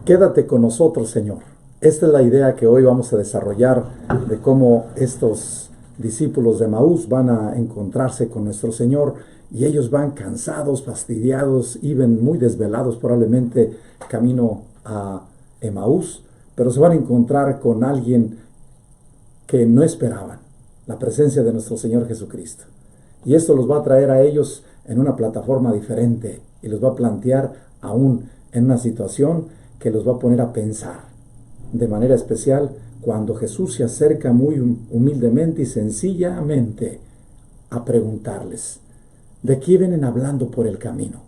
Quédate con nosotros, Señor. Esta es la idea que hoy vamos a desarrollar de cómo estos discípulos de Emaús van a encontrarse con nuestro Señor y ellos van cansados, fastidiados, iban muy desvelados probablemente camino a Emaús, pero se van a encontrar con alguien que no esperaban, la presencia de nuestro Señor Jesucristo. Y esto los va a traer a ellos en una plataforma diferente y los va a plantear aún en una situación que los va a poner a pensar. De manera especial, cuando Jesús se acerca muy humildemente y sencillamente a preguntarles, ¿de qué vienen hablando por el camino?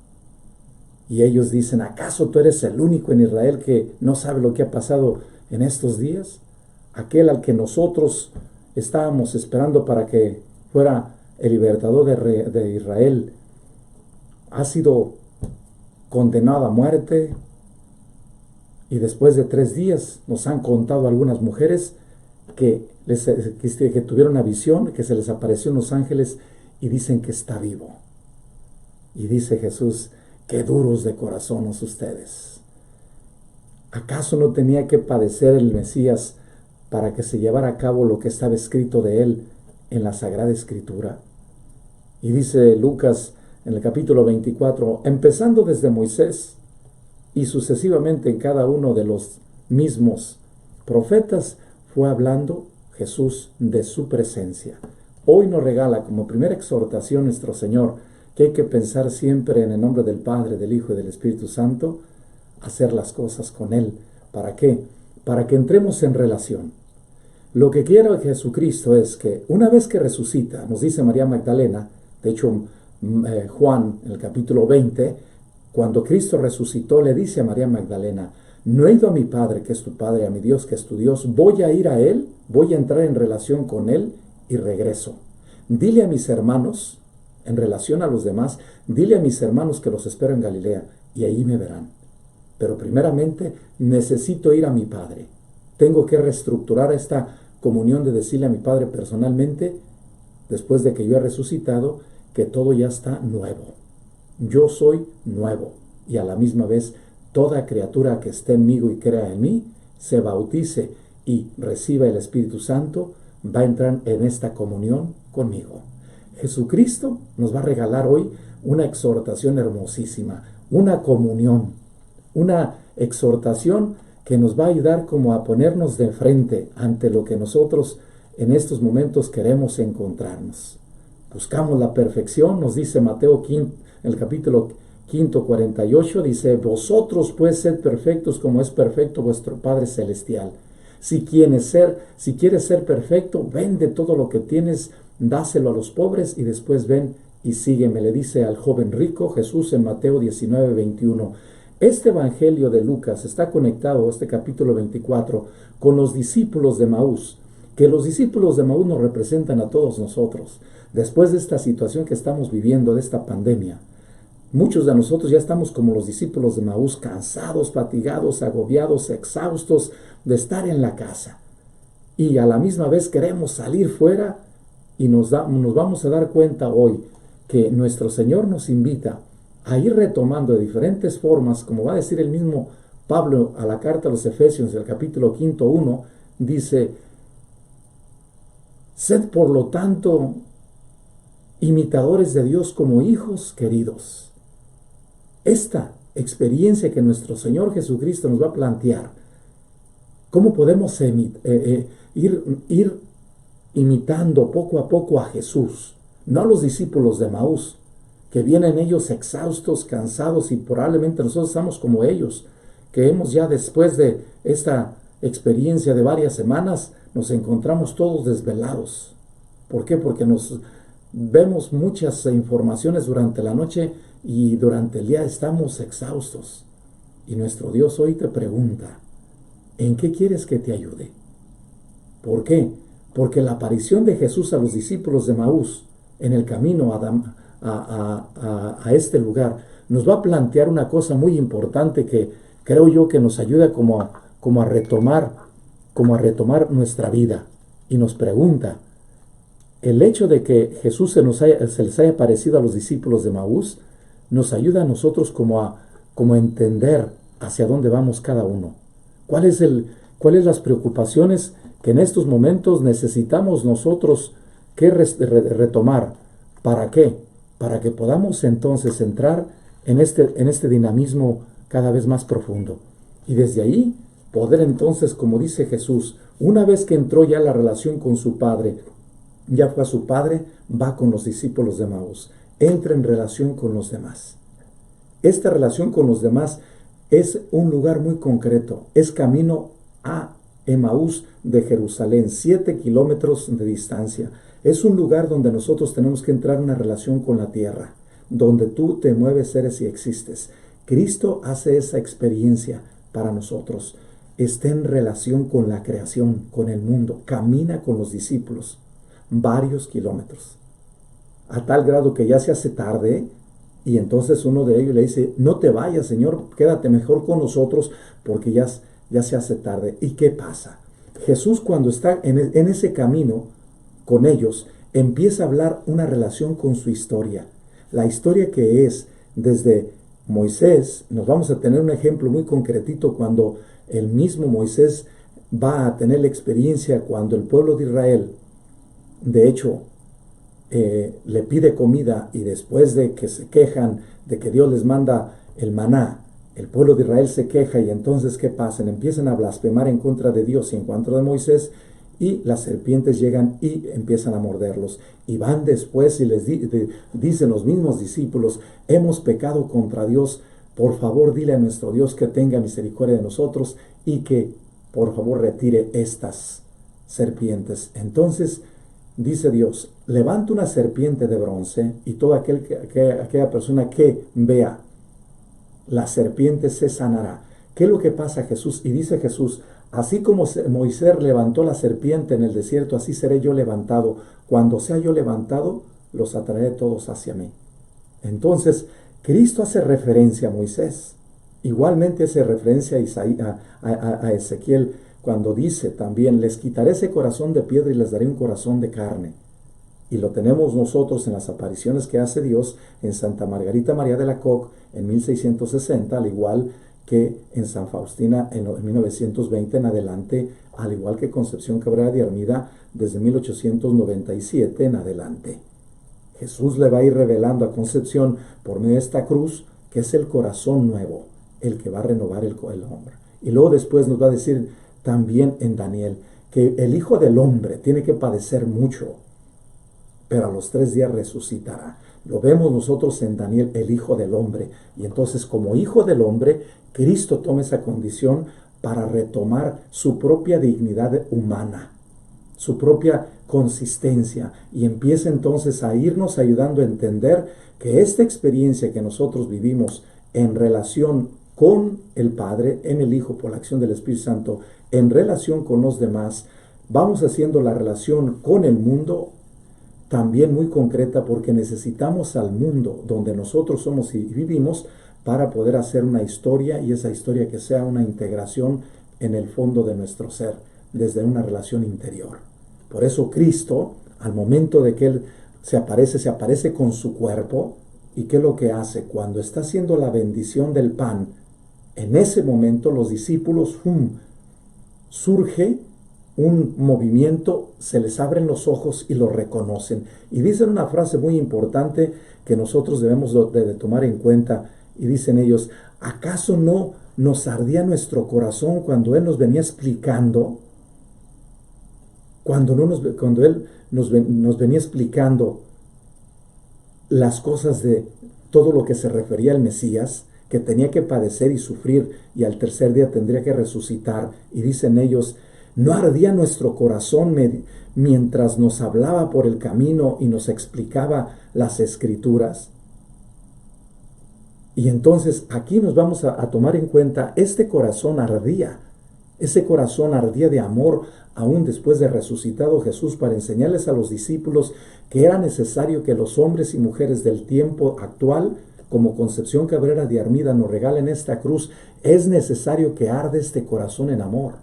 Y ellos dicen, ¿acaso tú eres el único en Israel que no sabe lo que ha pasado en estos días? Aquel al que nosotros estábamos esperando para que fuera el libertador de Israel ha sido condenado a muerte, y después de 3 días nos han contado algunas mujeres que tuvieron una visión, que se les apareció unos ángeles y dicen que está vivo. Y dice Jesús, qué duros de corazón ustedes. ¿Acaso no tenía que padecer el Mesías para que se llevara a cabo lo que estaba escrito de él en la Sagrada Escritura? Y dice Lucas en el capítulo 24, empezando desde Moisés y sucesivamente en cada uno de los mismos profetas, fue hablando Jesús de su presencia. Hoy nos regala como primera exhortación nuestro Señor que hay que pensar siempre en el nombre del Padre, del Hijo y del Espíritu Santo, hacer las cosas con Él. ¿Para qué? Para que entremos en relación. Lo que quiere Jesucristo es que una vez que resucita, nos dice María Magdalena, de hecho Juan en el capítulo 20, cuando Cristo resucitó, le dice a María Magdalena, no he ido a mi Padre, que es tu Padre, a mi Dios, que es tu Dios, voy a ir a Él, voy a entrar en relación con Él y regreso. Dile a mis hermanos, en relación a los demás, dile a mis hermanos que los espero en Galilea y allí me verán. Pero primeramente necesito ir a mi Padre. Tengo que reestructurar esta comunión de decirle a mi Padre personalmente, después de que yo he resucitado, que todo ya está nuevo. Yo soy nuevo y a la misma vez toda criatura que esté en mí y crea en mí, se bautice y reciba el Espíritu Santo, va a entrar en esta comunión conmigo. Jesucristo nos va a regalar hoy una exhortación hermosísima, una comunión, una exhortación que nos va a ayudar como a ponernos de frente ante lo que nosotros en estos momentos queremos encontrarnos. Buscamos la perfección, nos dice Mateo 15, en el capítulo 5, 48, dice, vosotros pues sed perfectos como es perfecto vuestro Padre Celestial. Si quieres ser perfecto, vende todo lo que tienes, dáselo a los pobres y después ven y sígueme, le dice al joven rico Jesús en Mateo 19, 21. Este evangelio de Lucas está conectado, este capítulo 24, con los discípulos de Emaús, que los discípulos de Emaús nos representan a todos nosotros. Después de esta situación que estamos viviendo, de esta pandemia, muchos de nosotros ya estamos como los discípulos de Emaús, cansados, fatigados, agobiados, exhaustos de estar en la casa. Y a la misma vez queremos salir fuera y nos vamos a dar cuenta hoy que nuestro Señor nos invita a ir retomando de diferentes formas, como va a decir el mismo Pablo a la carta a los Efesios, el capítulo 5, 1, dice, sed por lo tanto imitadores de Dios como hijos queridos. Esta experiencia que nuestro Señor Jesucristo nos va a plantear, ¿cómo podemos ir imitando poco a poco a Jesús? No a los discípulos de Emaús, que vienen ellos exhaustos, cansados, y probablemente nosotros estamos como ellos, que hemos ya después de esta experiencia de varias semanas, nos encontramos todos desvelados. ¿Por qué? Porque nos vemos muchas informaciones durante la noche y durante el día estamos exhaustos. Y nuestro Dios hoy te pregunta, ¿en qué quieres que te ayude? ¿Por qué? Porque la aparición de Jesús a los discípulos de Emaús en el camino a este lugar nos va a plantear una cosa muy importante que creo yo que nos ayuda como a retomar nuestra vida. Y nos pregunta, el hecho de que Jesús se les haya aparecido a los discípulos de Emaús nos ayuda a nosotros como a entender hacia dónde vamos cada uno. ¿Cuáles las preocupaciones que en estos momentos necesitamos nosotros que retomar? ¿Para qué? Para que podamos entonces entrar en este dinamismo cada vez más profundo. Y desde ahí poder entonces, como dice Jesús, una vez que entró ya la relación con su Padre, ya fue a su Padre, va con los discípulos de Maús, entra en relación con los demás. Esta relación con los demás es un lugar muy concreto, es camino a Emaús de Jerusalén, 7 kilómetros de distancia. Es un lugar donde nosotros tenemos que entrar en una relación con la tierra, donde tú te mueves, eres y existes. Cristo hace esa experiencia para nosotros. Está en relación con la creación, con el mundo. Camina con los discípulos varios kilómetros, a tal grado que ya se hace tarde, y entonces uno de ellos le dice: no te vayas, Señor, quédate mejor con nosotros porque ya se hace tarde. ¿Y qué pasa? Jesús, cuando está en ese camino con ellos, empieza a hablar una relación con su historia. La historia que es desde Moisés. Nos vamos a tener un ejemplo muy concretito cuando el mismo Moisés va a tener la experiencia cuando el pueblo de Israel, de hecho, le pide comida, y después de que se quejan de que Dios les manda el maná, el pueblo de Israel se queja, y entonces ¿qué pasa? Empiezan a blasfemar en contra de Dios y en contra de Moisés, y las serpientes llegan y empiezan a morderlos. Y van después y les dicen los mismos discípulos: hemos pecado contra Dios, por favor dile a nuestro Dios que tenga misericordia de nosotros y que por favor retire estas serpientes. Entonces dice Dios: levanta una serpiente de bronce, y toda aquella persona que vea la serpiente se sanará. ¿Qué es lo que pasa, Jesús? Y dice Jesús: así como Moisés levantó la serpiente en el desierto, así seré yo levantado. Cuando sea yo levantado, los atraeré todos hacia mí. Entonces, Cristo hace referencia a Moisés. Igualmente hace referencia a Ezequiel, cuando dice también: les quitaré ese corazón de piedra y les daré un corazón de carne. Y lo tenemos nosotros en las apariciones que hace Dios en Santa Margarita María de Alacoque en 1660, al igual que en San Faustina en 1920 en adelante, al igual que Concepción Cabrera de Armida desde 1897 en adelante. Jesús le va a ir revelando a Concepción por medio de esta cruz que es el corazón nuevo, el que va a renovar el hombre. Y luego después nos va a decir también en Daniel que el Hijo del Hombre tiene que padecer mucho, pero a los 3 días resucitará. Lo vemos nosotros en Daniel, el Hijo del Hombre. Y entonces, como Hijo del Hombre, Cristo toma esa condición para retomar su propia dignidad humana, su propia consistencia, y empieza entonces a irnos ayudando a entender que esta experiencia que nosotros vivimos en relación con el Padre, en el Hijo, por la acción del Espíritu Santo, en relación con los demás, vamos haciendo la relación con el mundo también muy concreta, porque necesitamos al mundo donde nosotros somos y vivimos para poder hacer una historia, y esa historia que sea una integración en el fondo de nuestro ser, desde una relación interior. Por eso Cristo, al momento de que Él se aparece con su cuerpo. ¿Y qué es lo que hace? Cuando está haciendo la bendición del pan, en ese momento los discípulos, surge un movimiento, se les abren los ojos y lo reconocen. Y dicen una frase muy importante que nosotros debemos de tomar en cuenta. Y dicen ellos: ¿acaso no nos ardía nuestro corazón cuando Él nos venía explicando? Cuando Él nos venía explicando las cosas de todo lo que se refería al Mesías, que tenía que padecer y sufrir, y al 3er día tendría que resucitar. Y dicen ellos: ¿no ardía nuestro corazón mientras nos hablaba por el camino y nos explicaba las Escrituras? Y entonces aquí nos vamos a tomar en cuenta, este corazón ardía. Ese corazón ardía de amor aún después de resucitado Jesús, para enseñarles a los discípulos que era necesario que los hombres y mujeres del tiempo actual, como Concepción Cabrera de Armida nos regalen esta cruz, es necesario que arde este corazón en amor.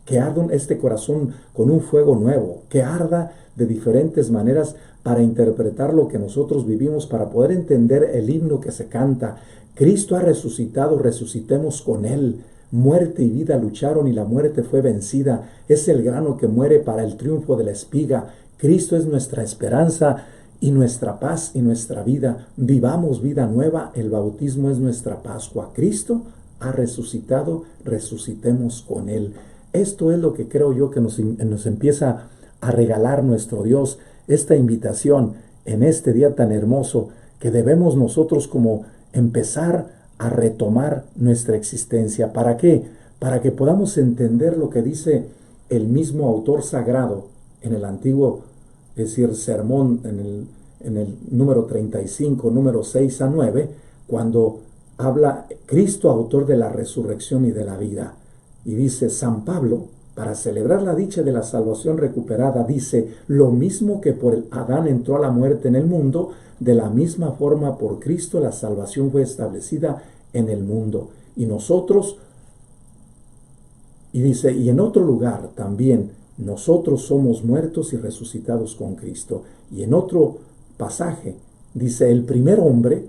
que arda este corazón con un fuego nuevo, que arda de diferentes maneras para interpretar lo que nosotros vivimos, para poder entender el himno que se canta. Cristo ha resucitado, resucitemos con Él. Muerte y vida lucharon y la muerte fue vencida. Es el grano que muere para el triunfo de la espiga. Cristo es nuestra esperanza y nuestra paz y nuestra vida. Vivamos vida nueva. El bautismo es nuestra Pascua. Cristo ha resucitado, resucitemos con Él. Esto es lo que creo yo que nos empieza a regalar nuestro Dios, esta invitación en este día tan hermoso que debemos nosotros como empezar a retomar nuestra existencia. ¿Para qué? Para que podamos entender lo que dice el mismo autor sagrado en el antiguo, es decir, sermón en el número 35, número 6 a 9, cuando habla Cristo, autor de la resurrección y de la vida. Y dice San Pablo, para celebrar la dicha de la salvación recuperada, dice, lo mismo que por Adán entró a la muerte en el mundo, de la misma forma por Cristo la salvación fue establecida en el mundo. Y nosotros, y dice, y en otro lugar también, nosotros somos muertos y resucitados con Cristo. Y en otro pasaje, dice, el primer hombre,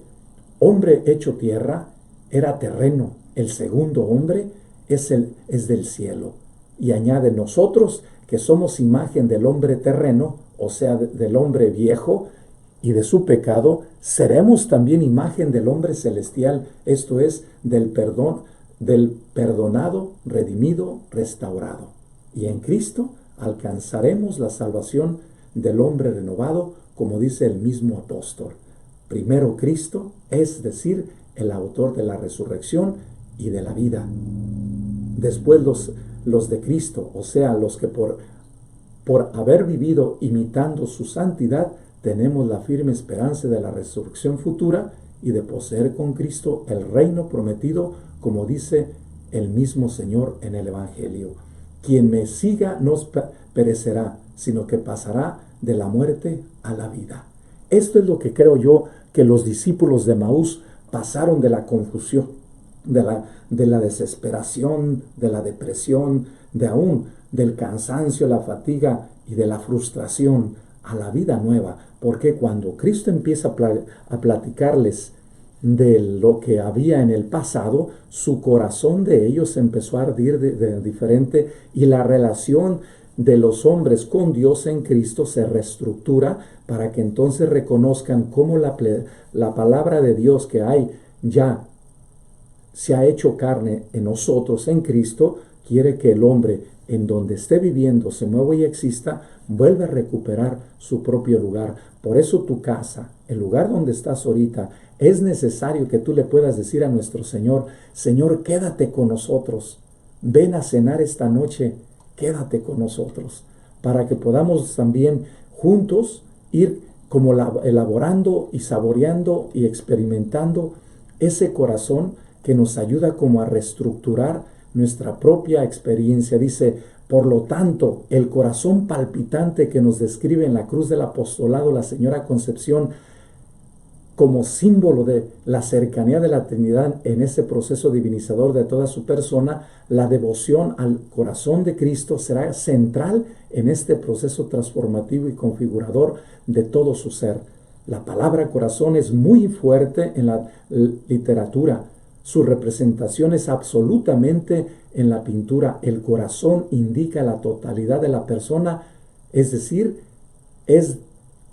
hombre hecho tierra, era terreno. El segundo hombre es del cielo. Y añade, nosotros que somos imagen del hombre terreno, o sea, del hombre viejo y de su pecado, seremos también imagen del hombre celestial, esto es, del perdonado, redimido, restaurado. Y en Cristo alcanzaremos la salvación del hombre renovado, como dice el mismo apóstol. Primero Cristo, es decir, el autor de la resurrección y de la vida. Después los de Cristo, o sea, los que por haber vivido imitando su santidad, tenemos la firme esperanza de la resurrección futura y de poseer con Cristo el reino prometido, como dice el mismo Señor en el Evangelio. Quien me siga no perecerá, sino que pasará de la muerte a la vida. Esto es lo que creo yo que los discípulos de Emaús pasaron de la confusión, de la desesperación, de la depresión, del cansancio, la fatiga y de la frustración a la vida nueva. Porque cuando Cristo empieza a platicarles de lo que había en el pasado, su corazón de ellos empezó a ardir de diferente, y la relación de los hombres con Dios en Cristo se reestructura para que entonces reconozcan cómo la palabra de Dios que hay ya se ha hecho carne en nosotros, en Cristo, quiere que el hombre, en donde esté viviendo, se mueva y exista, vuelva a recuperar su propio lugar. Por eso tu casa, el lugar donde estás ahorita, es necesario que tú le puedas decir a nuestro Señor, Señor, quédate con nosotros, ven a cenar esta noche, quédate con nosotros, para que podamos también juntos ir como elaborando y saboreando y experimentando ese corazón que nos ayuda como a reestructurar nuestra propia experiencia. Dice, por lo tanto, el corazón palpitante que nos describe en la cruz del apostolado la señora Concepción como símbolo de la cercanía de la Trinidad en ese proceso divinizador de toda su persona, la devoción al corazón de Cristo será central en este proceso transformativo y configurador de todo su ser. La palabra corazón es muy fuerte en la literatura. Su representación es absolutamente en la pintura. El corazón indica la totalidad de la persona, es decir, es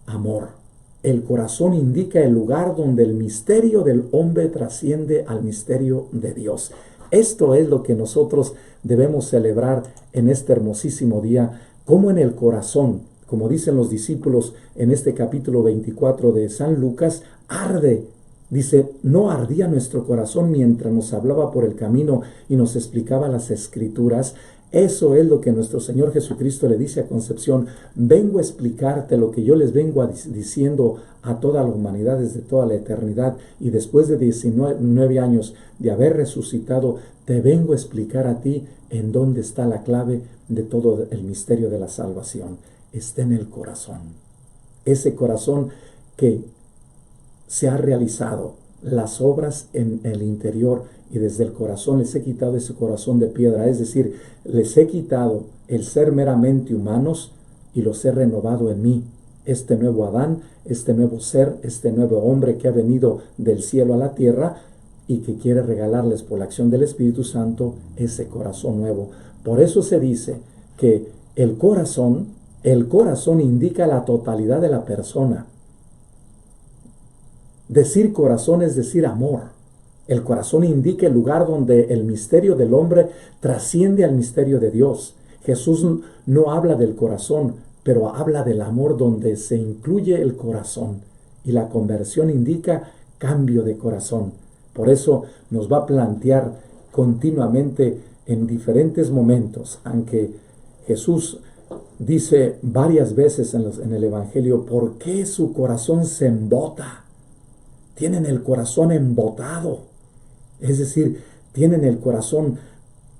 amor. El corazón indica el lugar donde el misterio del hombre trasciende al misterio de Dios. Esto es lo que nosotros debemos celebrar en este hermosísimo día, como en el corazón, como dicen los discípulos en este capítulo 24 de San Lucas, arde. Dice, no ardía nuestro corazón mientras nos hablaba por el camino y nos explicaba las Escrituras. Eso es lo que nuestro Señor Jesucristo le dice a Concepción. Vengo a explicarte lo que yo les vengo diciendo a toda la humanidad desde toda la eternidad. Y después de 19 años de haber resucitado, te vengo a explicar a ti en dónde está la clave de todo el misterio de la salvación. Está en el corazón. Ese corazón que se ha realizado las obras en el interior y desde el corazón les he quitado ese corazón de piedra, es decir, les he quitado el ser meramente humanos y los he renovado en mí. Este nuevo Adán, este nuevo ser, este nuevo hombre que ha venido del cielo a la tierra y que quiere regalarles por la acción del Espíritu Santo ese corazón nuevo. Por eso se dice que el corazón indica la totalidad de la persona. Decir corazón es decir amor. El corazón indica el lugar donde el misterio del hombre trasciende al misterio de Dios. Jesús no habla del corazón, pero habla del amor donde se incluye el corazón. Y la conversión indica cambio de corazón. Por eso nos va a plantear continuamente en diferentes momentos, aunque Jesús dice varias veces en el Evangelio, ¿por qué su corazón se embota? Tienen el corazón embotado. Es decir, tienen el corazón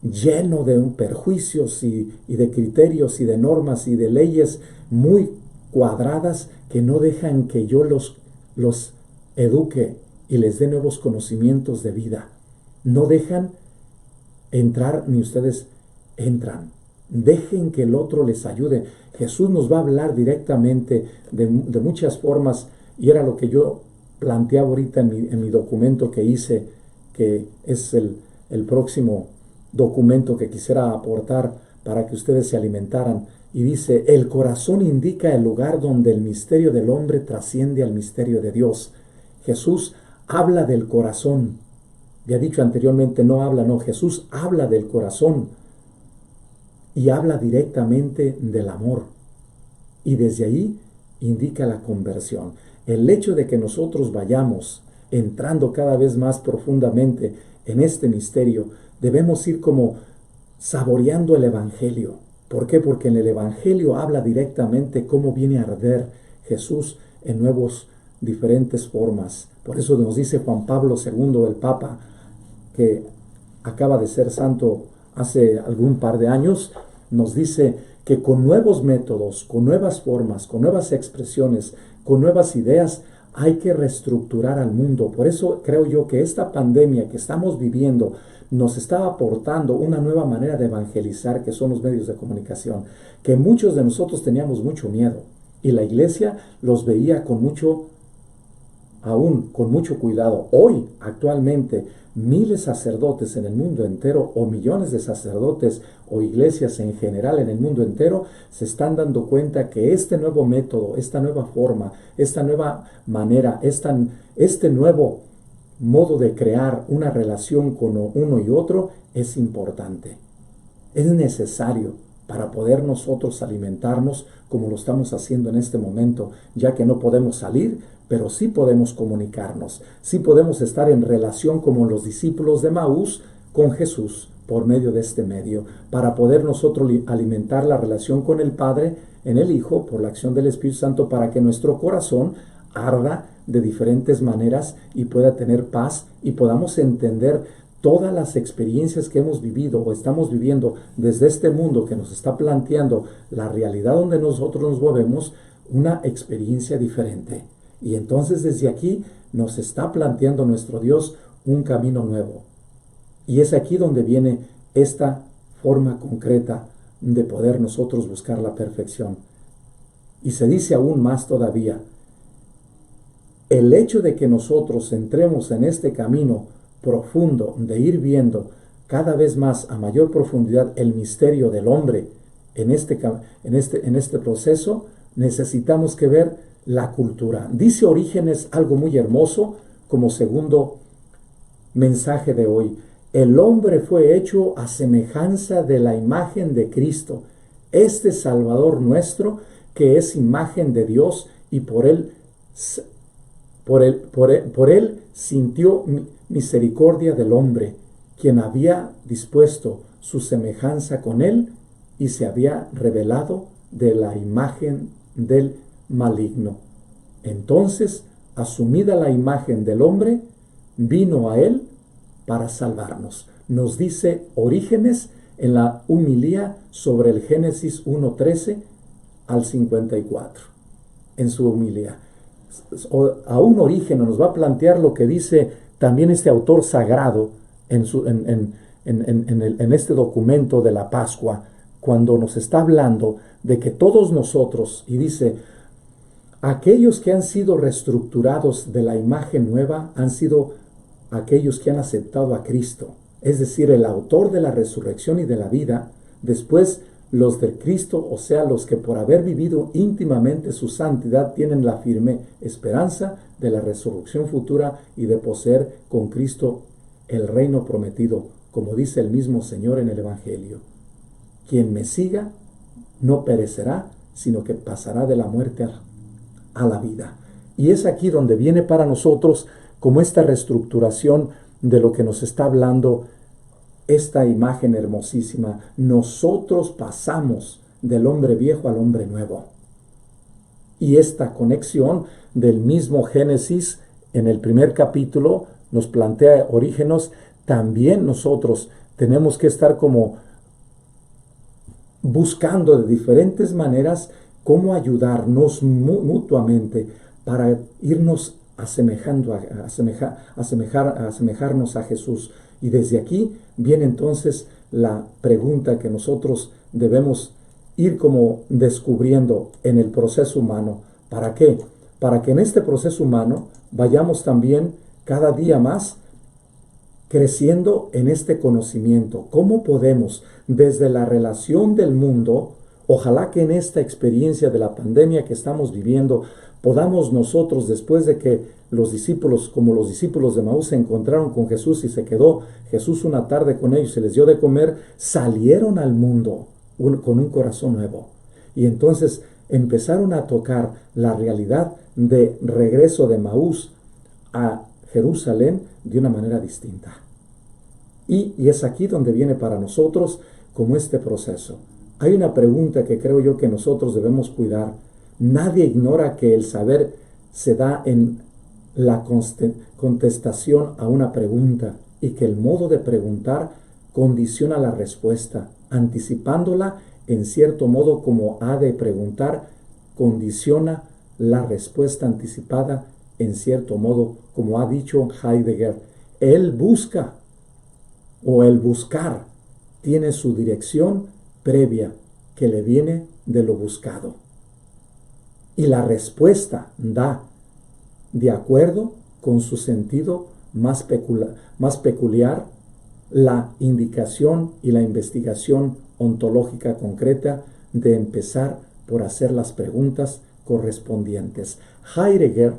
lleno de perjuicios y de criterios y de normas y de leyes muy cuadradas que no dejan que yo los eduque y les dé nuevos conocimientos de vida. No dejan entrar ni ustedes entran. Dejen que el otro les ayude. Jesús nos va a hablar directamente de muchas formas y era lo que yo planteaba ahorita en mi documento que hice, que es el próximo documento que quisiera aportar para que ustedes se alimentaran. Y dice, el corazón indica el lugar donde el misterio del hombre trasciende al misterio de Dios. Jesús habla del corazón. Ya he dicho anteriormente, Jesús habla del corazón y habla directamente del amor. Y desde ahí indica la conversión. El hecho de que nosotros vayamos entrando cada vez más profundamente en este misterio, debemos ir como saboreando el Evangelio. ¿Por qué? Porque en el Evangelio habla directamente cómo viene a arder Jesús en nuevos diferentes formas. Por eso nos dice Juan Pablo II, el Papa, que acaba de ser santo hace algún par de años, nos dice que con nuevos métodos, con nuevas formas, con nuevas expresiones, con nuevas ideas, hay que reestructurar al mundo. Por eso creo yo que esta pandemia que estamos viviendo nos está aportando una nueva manera de evangelizar, que son los medios de comunicación, que muchos de nosotros teníamos mucho miedo y la iglesia los veía con mucho cuidado. Hoy, actualmente, miles de sacerdotes en el mundo entero, o millones de sacerdotes o iglesias en general en el mundo entero, se están dando cuenta que este nuevo método, esta nueva forma, esta nueva manera, este nuevo modo de crear una relación con uno y otro es importante. Es necesario para poder nosotros alimentarnos como lo estamos haciendo en este momento, ya que no podemos salir, pero sí podemos comunicarnos, sí podemos estar en relación como los discípulos de Maús con Jesús por medio de este medio, para poder nosotros alimentar la relación con el Padre en el Hijo por la acción del Espíritu Santo, para que nuestro corazón arda de diferentes maneras y pueda tener paz y podamos entender todas las experiencias que hemos vivido o estamos viviendo desde este mundo que nos está planteando la realidad donde nosotros nos movemos, una experiencia diferente. Y entonces desde aquí nos está planteando nuestro Dios un camino nuevo. Y es aquí donde viene esta forma concreta de poder nosotros buscar la perfección. Y se dice aún más todavía, el hecho de que nosotros entremos en este camino profundo de ir viendo cada vez más a mayor profundidad el misterio del hombre en este proceso, necesitamos que ver la cultura. Dice Orígenes algo muy hermoso como segundo mensaje de hoy. El hombre fue hecho a semejanza de la imagen de Cristo, este Salvador nuestro, que es imagen de Dios, y por él sintió misericordia del hombre, quien había dispuesto su semejanza con él y se había revelado de la imagen del maligno. Entonces, asumida la imagen del hombre, vino a él para salvarnos. Nos dice Orígenes en la humilía sobre el Génesis 1:13 al 54, en su humilía. Aún Orígenes nos va a plantear lo que dice también este autor sagrado en este documento de la Pascua, cuando nos está hablando de que todos nosotros, y dice, aquellos que han sido reestructurados de la imagen nueva han sido aquellos que han aceptado a Cristo, es decir, el autor de la resurrección y de la vida. Después, los de Cristo, o sea, los que por haber vivido íntimamente su santidad tienen la firme esperanza de la resurrección futura y de poseer con Cristo el reino prometido, como dice el mismo Señor en el Evangelio. Quien me siga no perecerá, sino que pasará de la muerte a la vida. Y es aquí donde viene para nosotros como esta reestructuración de lo que nos está hablando esta imagen hermosísima. Nosotros pasamos del hombre viejo al hombre nuevo. Y esta conexión del mismo Génesis en el primer capítulo nos plantea Orígenes. También nosotros tenemos que estar como buscando de diferentes maneras cómo ayudarnos mutuamente para irnos asemejarnos a Jesús. Y desde aquí viene entonces la pregunta que nosotros debemos ir como descubriendo en el proceso humano. ¿Para qué? Para que en este proceso humano vayamos también cada día más creciendo en este conocimiento. ¿Cómo podemos, desde la relación del mundo, ojalá que en esta experiencia de la pandemia que estamos viviendo, podamos nosotros, después de que los discípulos, como los discípulos de Maús, se encontraron con Jesús y se quedó Jesús una tarde con ellos, se les dio de comer, salieron al mundo con un corazón nuevo. Y entonces empezaron a tocar la realidad de regreso de Maús a Jerusalén de una manera distinta. Y es aquí donde viene para nosotros como este proceso. Hay una pregunta que creo yo que nosotros debemos cuidar. Nadie ignora que el saber se da en la contestación a una pregunta y que el modo de preguntar condiciona la respuesta, anticipándola en cierto modo como ha de preguntar, condiciona la respuesta anticipada en cierto modo, como ha dicho Heidegger. Él busca o el buscar tiene su dirección previa que le viene de lo buscado. Y la respuesta da de acuerdo con su sentido más peculiar la indicación y la investigación ontológica concreta de empezar por hacer las preguntas correspondientes. Heidegger,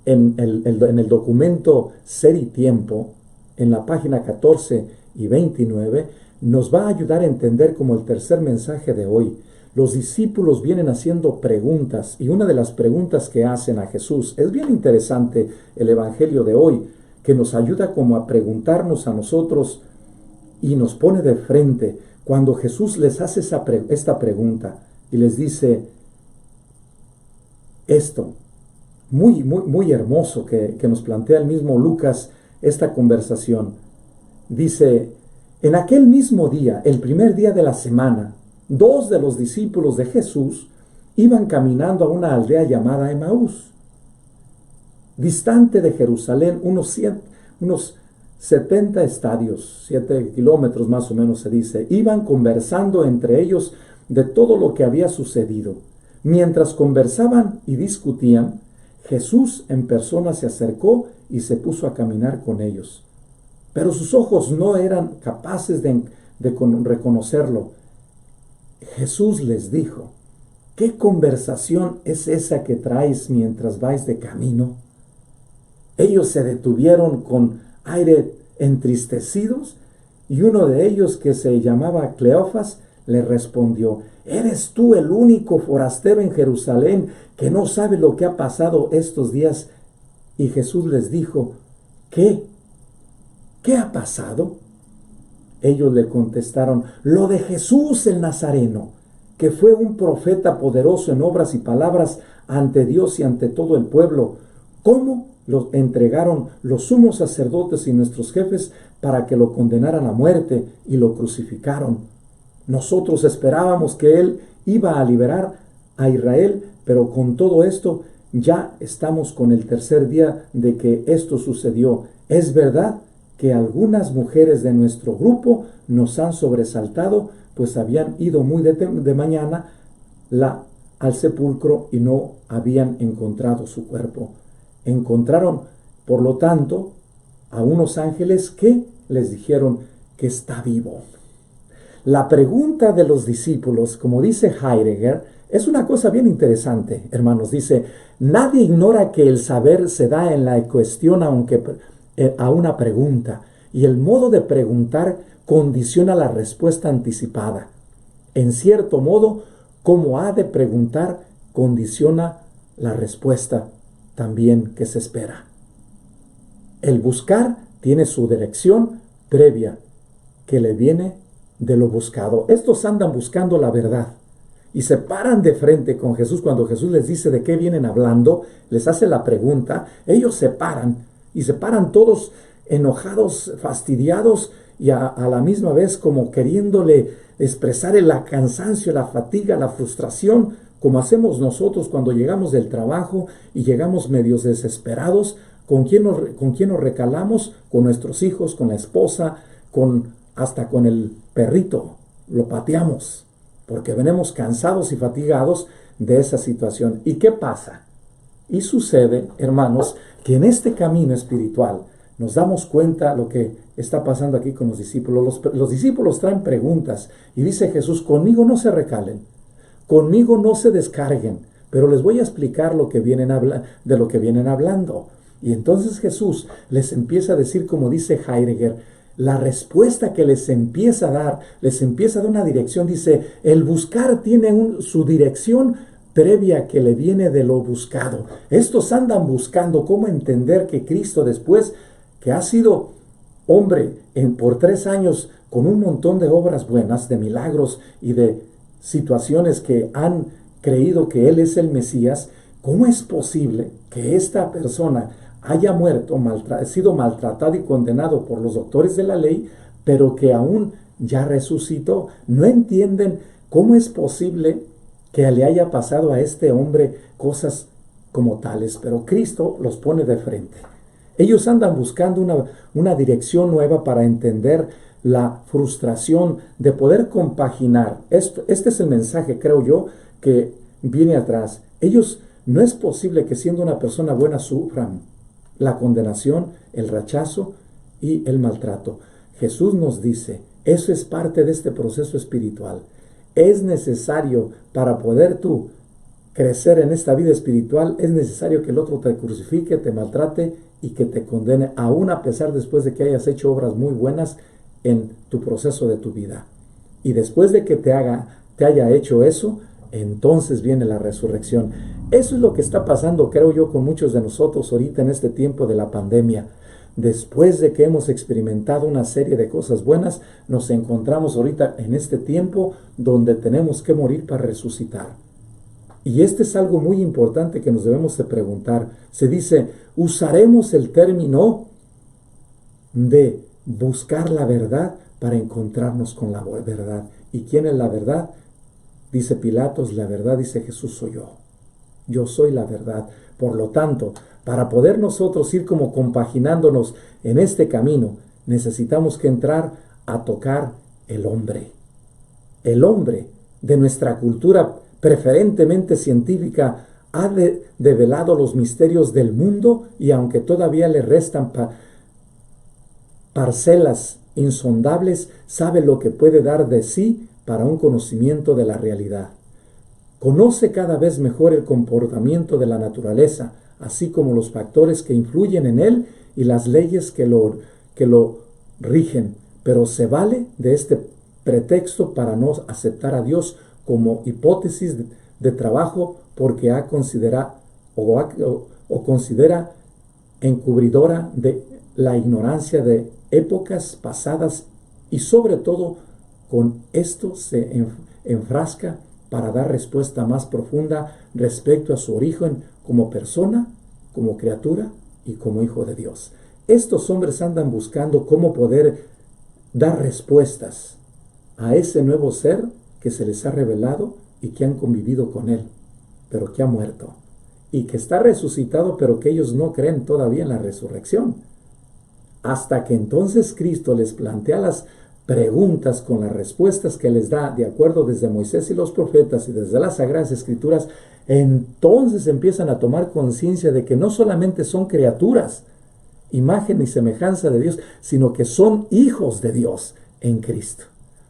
en el documento Ser y Tiempo, en la página 14 y 29, nos va a ayudar a entender como el tercer mensaje de hoy. Los discípulos vienen haciendo preguntas y una de las preguntas que hacen a Jesús, es bien interesante el evangelio de hoy, que nos ayuda como a preguntarnos a nosotros y nos pone de frente cuando Jesús les hace esta pregunta y les dice esto, muy hermoso que nos plantea el mismo Lucas esta conversación. Dice, en aquel mismo día, el primer día de la semana, 2 de los discípulos de Jesús iban caminando a una aldea llamada Emaús, distante de Jerusalén unos 70 estadios, 7 kilómetros más o menos se dice. Iban conversando entre ellos de todo lo que había sucedido. Mientras conversaban y discutían, Jesús en persona se acercó y se puso a caminar con ellos. Pero sus ojos no eran capaces de reconocerlo. Jesús les dijo, ¿qué conversación es esa que traéis mientras vais de camino? Ellos se detuvieron con aire entristecidos y uno de ellos, que se llamaba Cleofas, le respondió, ¿eres tú el único forastero en Jerusalén que no sabe lo que ha pasado estos días? Y Jesús les dijo, ¿qué? ¿Qué ha pasado? Ellos le contestaron, lo de Jesús el Nazareno, que fue un profeta poderoso en obras y palabras ante Dios y ante todo el pueblo. ¿Cómo lo entregaron los sumos sacerdotes y nuestros jefes para que lo condenaran a muerte y lo crucificaron? Nosotros esperábamos que él iba a liberar a Israel, pero con todo esto ya estamos con el tercer día de que esto sucedió. Es verdad que algunas mujeres de nuestro grupo nos han sobresaltado, pues habían ido muy de mañana al sepulcro y no habían encontrado su cuerpo. Encontraron, por lo tanto, a unos ángeles que les dijeron que está vivo. La pregunta de los discípulos, como dice Heidegger, es una cosa bien interesante, hermanos. Dice, nadie ignora que el saber se da en la cuestión a una pregunta, y el modo de preguntar condiciona la respuesta anticipada. En cierto modo, cómo ha de preguntar condiciona la respuesta también que se espera. El buscar tiene su dirección previa, que le viene de lo buscado. Estos andan buscando la verdad y se paran de frente con Jesús. Cuando Jesús les dice de qué vienen hablando, les hace la pregunta, ellos se paran y se paran todos enojados, fastidiados y a la misma vez como queriéndole expresar el cansancio, la fatiga, la frustración, como hacemos nosotros cuando llegamos del trabajo y llegamos medios desesperados. ¿Con quién nos recalamos? Con nuestros hijos, con la esposa, hasta con el perrito. Lo pateamos porque venimos cansados y fatigados de esa situación. ¿Y qué pasa? Y sucede, hermanos, que en este camino espiritual nos damos cuenta lo que está pasando aquí con los discípulos. Los discípulos traen preguntas y dice Jesús, conmigo no se recalen, conmigo no se descarguen, pero les voy a explicar de lo que vienen hablando. Y entonces Jesús les empieza a decir, como dice Heidegger, la respuesta que les empieza a dar una dirección. Dice, el buscar tiene su dirección previa que le viene de lo buscado. Estos andan buscando cómo entender que Cristo, después que ha sido hombre por 3 años con un montón de obras buenas, de milagros y de situaciones que han creído que Él es el Mesías, ¿cómo es posible que esta persona haya muerto, sido maltratado y condenado por los doctores de la ley, pero que aún ya resucitó? No entienden cómo es posible que le haya pasado a este hombre cosas como tales, pero Cristo los pone de frente. Ellos andan buscando una dirección nueva para entender la frustración de poder compaginar. Este es el mensaje, creo yo, que viene atrás. Ellos, no es posible que siendo una persona buena sufran la condenación, el rechazo y el maltrato. Jesús nos dice, eso es parte de este proceso espiritual. Es necesario, para poder tú crecer en esta vida espiritual, es necesario que el otro te crucifique, te maltrate y que te condene, aún a pesar después de que hayas hecho obras muy buenas en tu proceso de tu vida. Y después de que te haya hecho eso, entonces viene la resurrección. Eso es lo que está pasando, creo yo, con muchos de nosotros ahorita en este tiempo de la pandemia. Después de que hemos experimentado una serie de cosas buenas, nos encontramos ahorita en este tiempo donde tenemos que morir para resucitar. Y este es algo muy importante que nos debemos de preguntar. Se dice, usaremos el término de buscar la verdad para encontrarnos con la verdad. ¿Y quién es la verdad? Dice Pilatos, la verdad, dice Jesús, soy yo. Yo soy la verdad. Por lo tanto, para poder nosotros ir como compaginándonos en este camino, necesitamos que entrar a tocar el hombre. El hombre de nuestra cultura preferentemente científica ha develado los misterios del mundo, y aunque todavía le restan parcelas insondables, sabe lo que puede dar de sí para un conocimiento de la realidad. Conoce cada vez mejor el comportamiento de la naturaleza, así como los factores que influyen en él y las leyes que lo rigen, pero se vale de este pretexto para no aceptar a Dios como hipótesis de trabajo, porque considera encubridora de la ignorancia de épocas pasadas, y sobre todo con esto se enfrasca para dar respuesta más profunda respecto a su origen como persona, como criatura y como hijo de Dios. Estos hombres andan buscando cómo poder dar respuestas a ese nuevo ser que se les ha revelado y que han convivido con él, pero que ha muerto. y que está resucitado, pero que ellos no creen todavía en la resurrección. Hasta que entonces Cristo les plantea las preguntas con las respuestas que les da de acuerdo desde Moisés y los profetas y desde las Sagradas Escrituras, entonces empiezan a tomar conciencia de que no solamente son criaturas, imagen y semejanza de Dios, sino que son hijos de Dios en Cristo.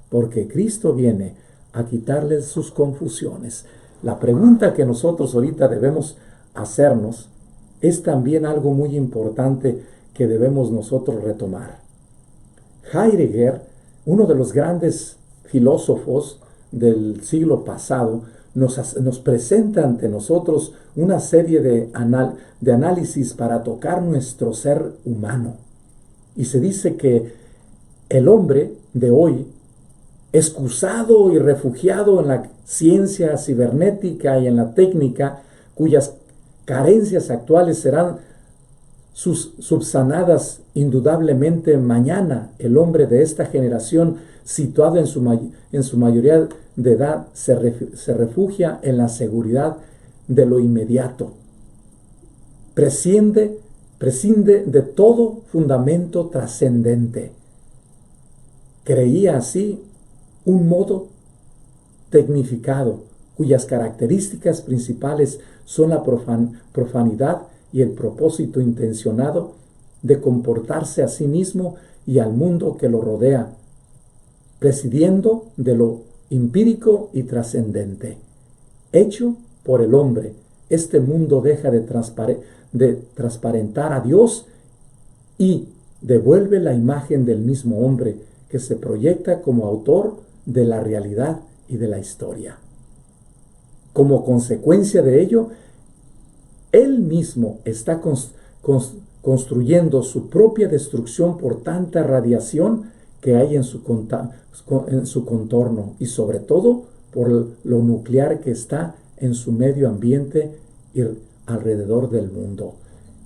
Porque Cristo viene a quitarles sus confusiones. La pregunta que nosotros ahorita debemos hacernos es también algo muy importante que debemos nosotros retomar. Heidegger, uno de los grandes filósofos del siglo pasado, nos presenta ante nosotros una serie de análisis para tocar nuestro ser humano. Y se dice que el hombre de hoy, excusado y refugiado en la ciencia cibernética y en la técnica, cuyas carencias actuales serán subsanadas indudablemente mañana, el hombre de esta generación, situado en su mayoría de edad, se refugia en la seguridad de lo inmediato. Prescinde de todo fundamento trascendente. Creía así un modo tecnificado, cuyas características principales son la profanidad y el propósito intencionado de comportarse a sí mismo y al mundo que lo rodea, prescindiendo de lo empírico y trascendente. Hecho por el hombre, este mundo deja de transparentar a Dios y devuelve la imagen del mismo hombre que se proyecta como autor de la realidad y de la historia. Como consecuencia de ello, él mismo está construyendo su propia destrucción por tanta radiación que hay en su contorno y sobre todo por lo nuclear que está en su medio ambiente y alrededor del mundo.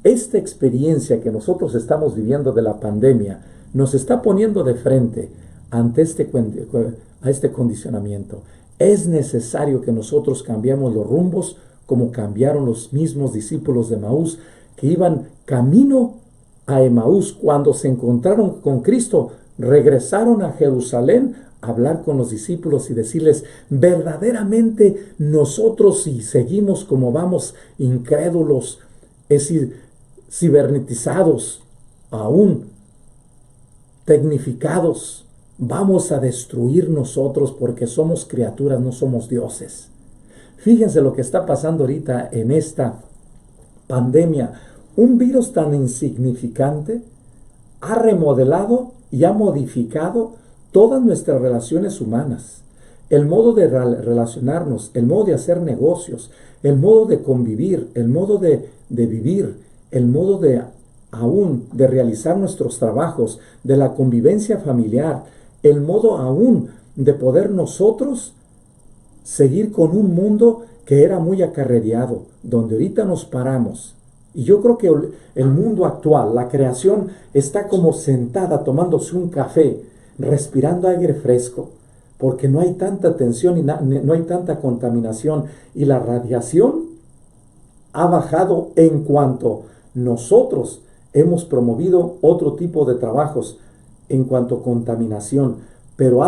Esta experiencia que nosotros estamos viviendo de la pandemia nos está poniendo de frente ante este condicionamiento. Es necesario que nosotros cambiemos los rumbos como cambiaron los mismos discípulos de Emaús que iban camino a Emaús cuando se encontraron con Cristo. Regresaron a Jerusalén a hablar con los discípulos y decirles, verdaderamente nosotros, si seguimos como vamos, incrédulos, es decir, cibernetizados, aún tecnificados, vamos a destruir nosotros porque somos criaturas, no somos dioses. Fíjense lo que está pasando ahorita en esta pandemia. Un virus tan insignificante ha remodelado y ha modificado todas nuestras relaciones humanas. El modo de relacionarnos, el modo de hacer negocios, el modo de convivir, el modo de vivir, el modo de aún de realizar nuestros trabajos, de la convivencia familiar, el modo aún de poder nosotros seguir con un mundo que era muy acarreado, donde ahorita nos paramos. Y yo creo que el mundo actual, la creación, está como sentada tomándose un café, respirando aire fresco, porque no hay tanta tensión y no hay tanta contaminación. Y la radiación ha bajado en cuanto nosotros hemos promovido otro tipo de trabajos en cuanto a contaminación, pero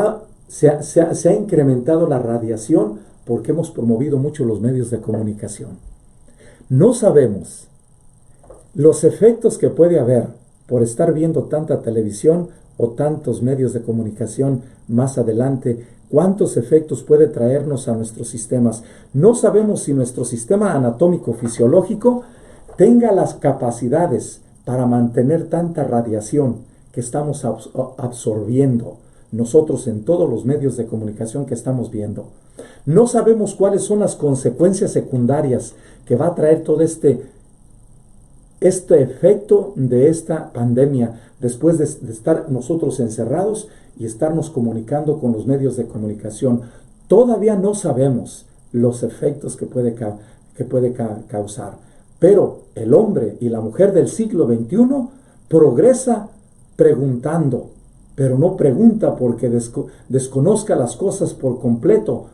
se ha incrementado la radiación porque hemos promovido mucho los medios de comunicación. No sabemos los efectos que puede haber por estar viendo tanta televisión o tantos medios de comunicación más adelante, cuántos efectos puede traernos a nuestros sistemas. No sabemos si nuestro sistema anatómico fisiológico tenga las capacidades para mantener tanta radiación que estamos absorbiendo nosotros en todos los medios de comunicación que estamos viendo. No sabemos cuáles son las consecuencias secundarias que va a traer todo este efecto de esta pandemia después de estar nosotros encerrados y estarnos comunicando con los medios de comunicación. Todavía no sabemos los efectos que puede causar, pero el hombre y la mujer del siglo XXI progresa preguntando, pero no pregunta porque desconozca las cosas por completo,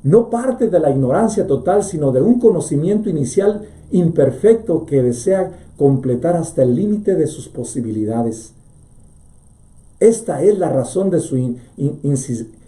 No parte de la ignorancia total, sino de un conocimiento inicial imperfecto que desea completar hasta el límite de sus posibilidades. Esta es la razón de su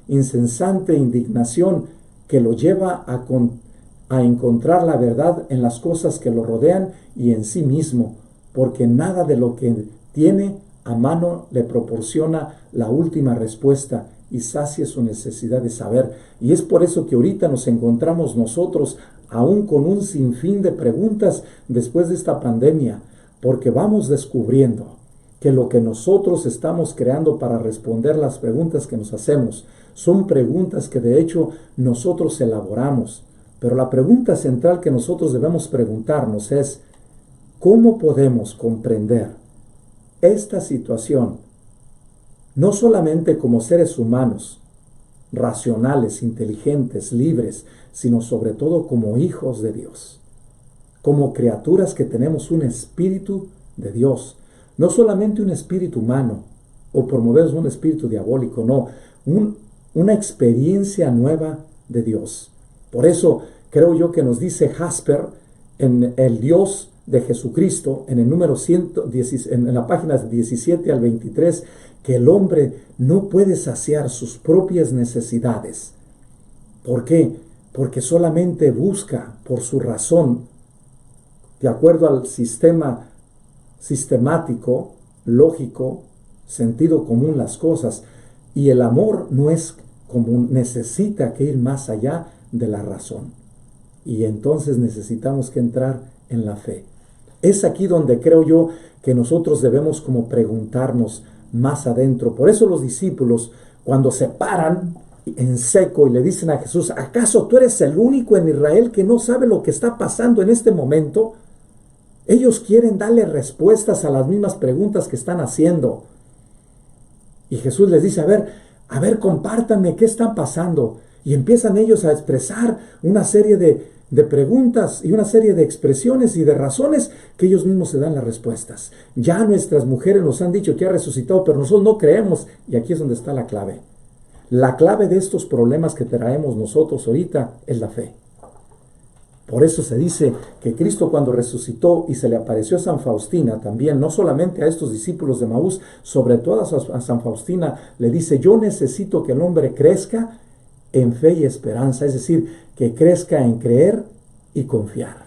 incesante indignación que lo lleva a encontrar la verdad en las cosas que lo rodean y en sí mismo, porque nada de lo que tiene a mano le proporciona la última respuesta y sacia su necesidad de saber. Y es por eso que ahorita nos encontramos nosotros aún con un sinfín de preguntas después de esta pandemia, porque vamos descubriendo que lo que nosotros estamos creando para responder las preguntas que nos hacemos son preguntas que de hecho nosotros elaboramos. Pero la pregunta central que nosotros debemos preguntarnos es, ¿cómo podemos comprender esta situación no solamente como seres humanos, racionales, inteligentes, libres, sino sobre todo como hijos de Dios, como criaturas que tenemos un espíritu de Dios, no solamente un espíritu humano o promovemos un espíritu diabólico, no, una experiencia nueva de Dios. Por eso creo yo que nos dice Jasper en el Dios de Jesucristo, en el número 110, en la página 17 al 23, que el hombre no puede saciar sus propias necesidades. ¿Por qué? Porque solamente busca por su razón, de acuerdo al sistema sistemático, lógico, sentido común las cosas. Y el amor no es común, necesita que ir más allá de la razón. Y entonces necesitamos que entrar en la fe. Es aquí donde creo yo que nosotros debemos como preguntarnos más adentro. Por eso los discípulos, cuando se paran en seco y le dicen a Jesús, ¿acaso tú eres el único en Israel que no sabe lo que está pasando en este momento? Ellos quieren darle respuestas a las mismas preguntas que están haciendo. Y Jesús les dice, a ver, compártanme qué están pasando. Y empiezan ellos a expresar una serie de preguntas y una serie de expresiones y de razones que ellos mismos se dan las respuestas. Ya nuestras mujeres nos han dicho que ha resucitado, pero nosotros no creemos. Y aquí es donde está la clave. La clave de estos problemas que traemos nosotros ahorita es la fe. Por eso se dice que Cristo cuando resucitó y se le apareció a San Faustina también, no solamente a estos discípulos de Maús, sobre todo a San Faustina, le dice, yo necesito que el hombre crezca en fe y esperanza, es decir, que crezca en creer y confiar.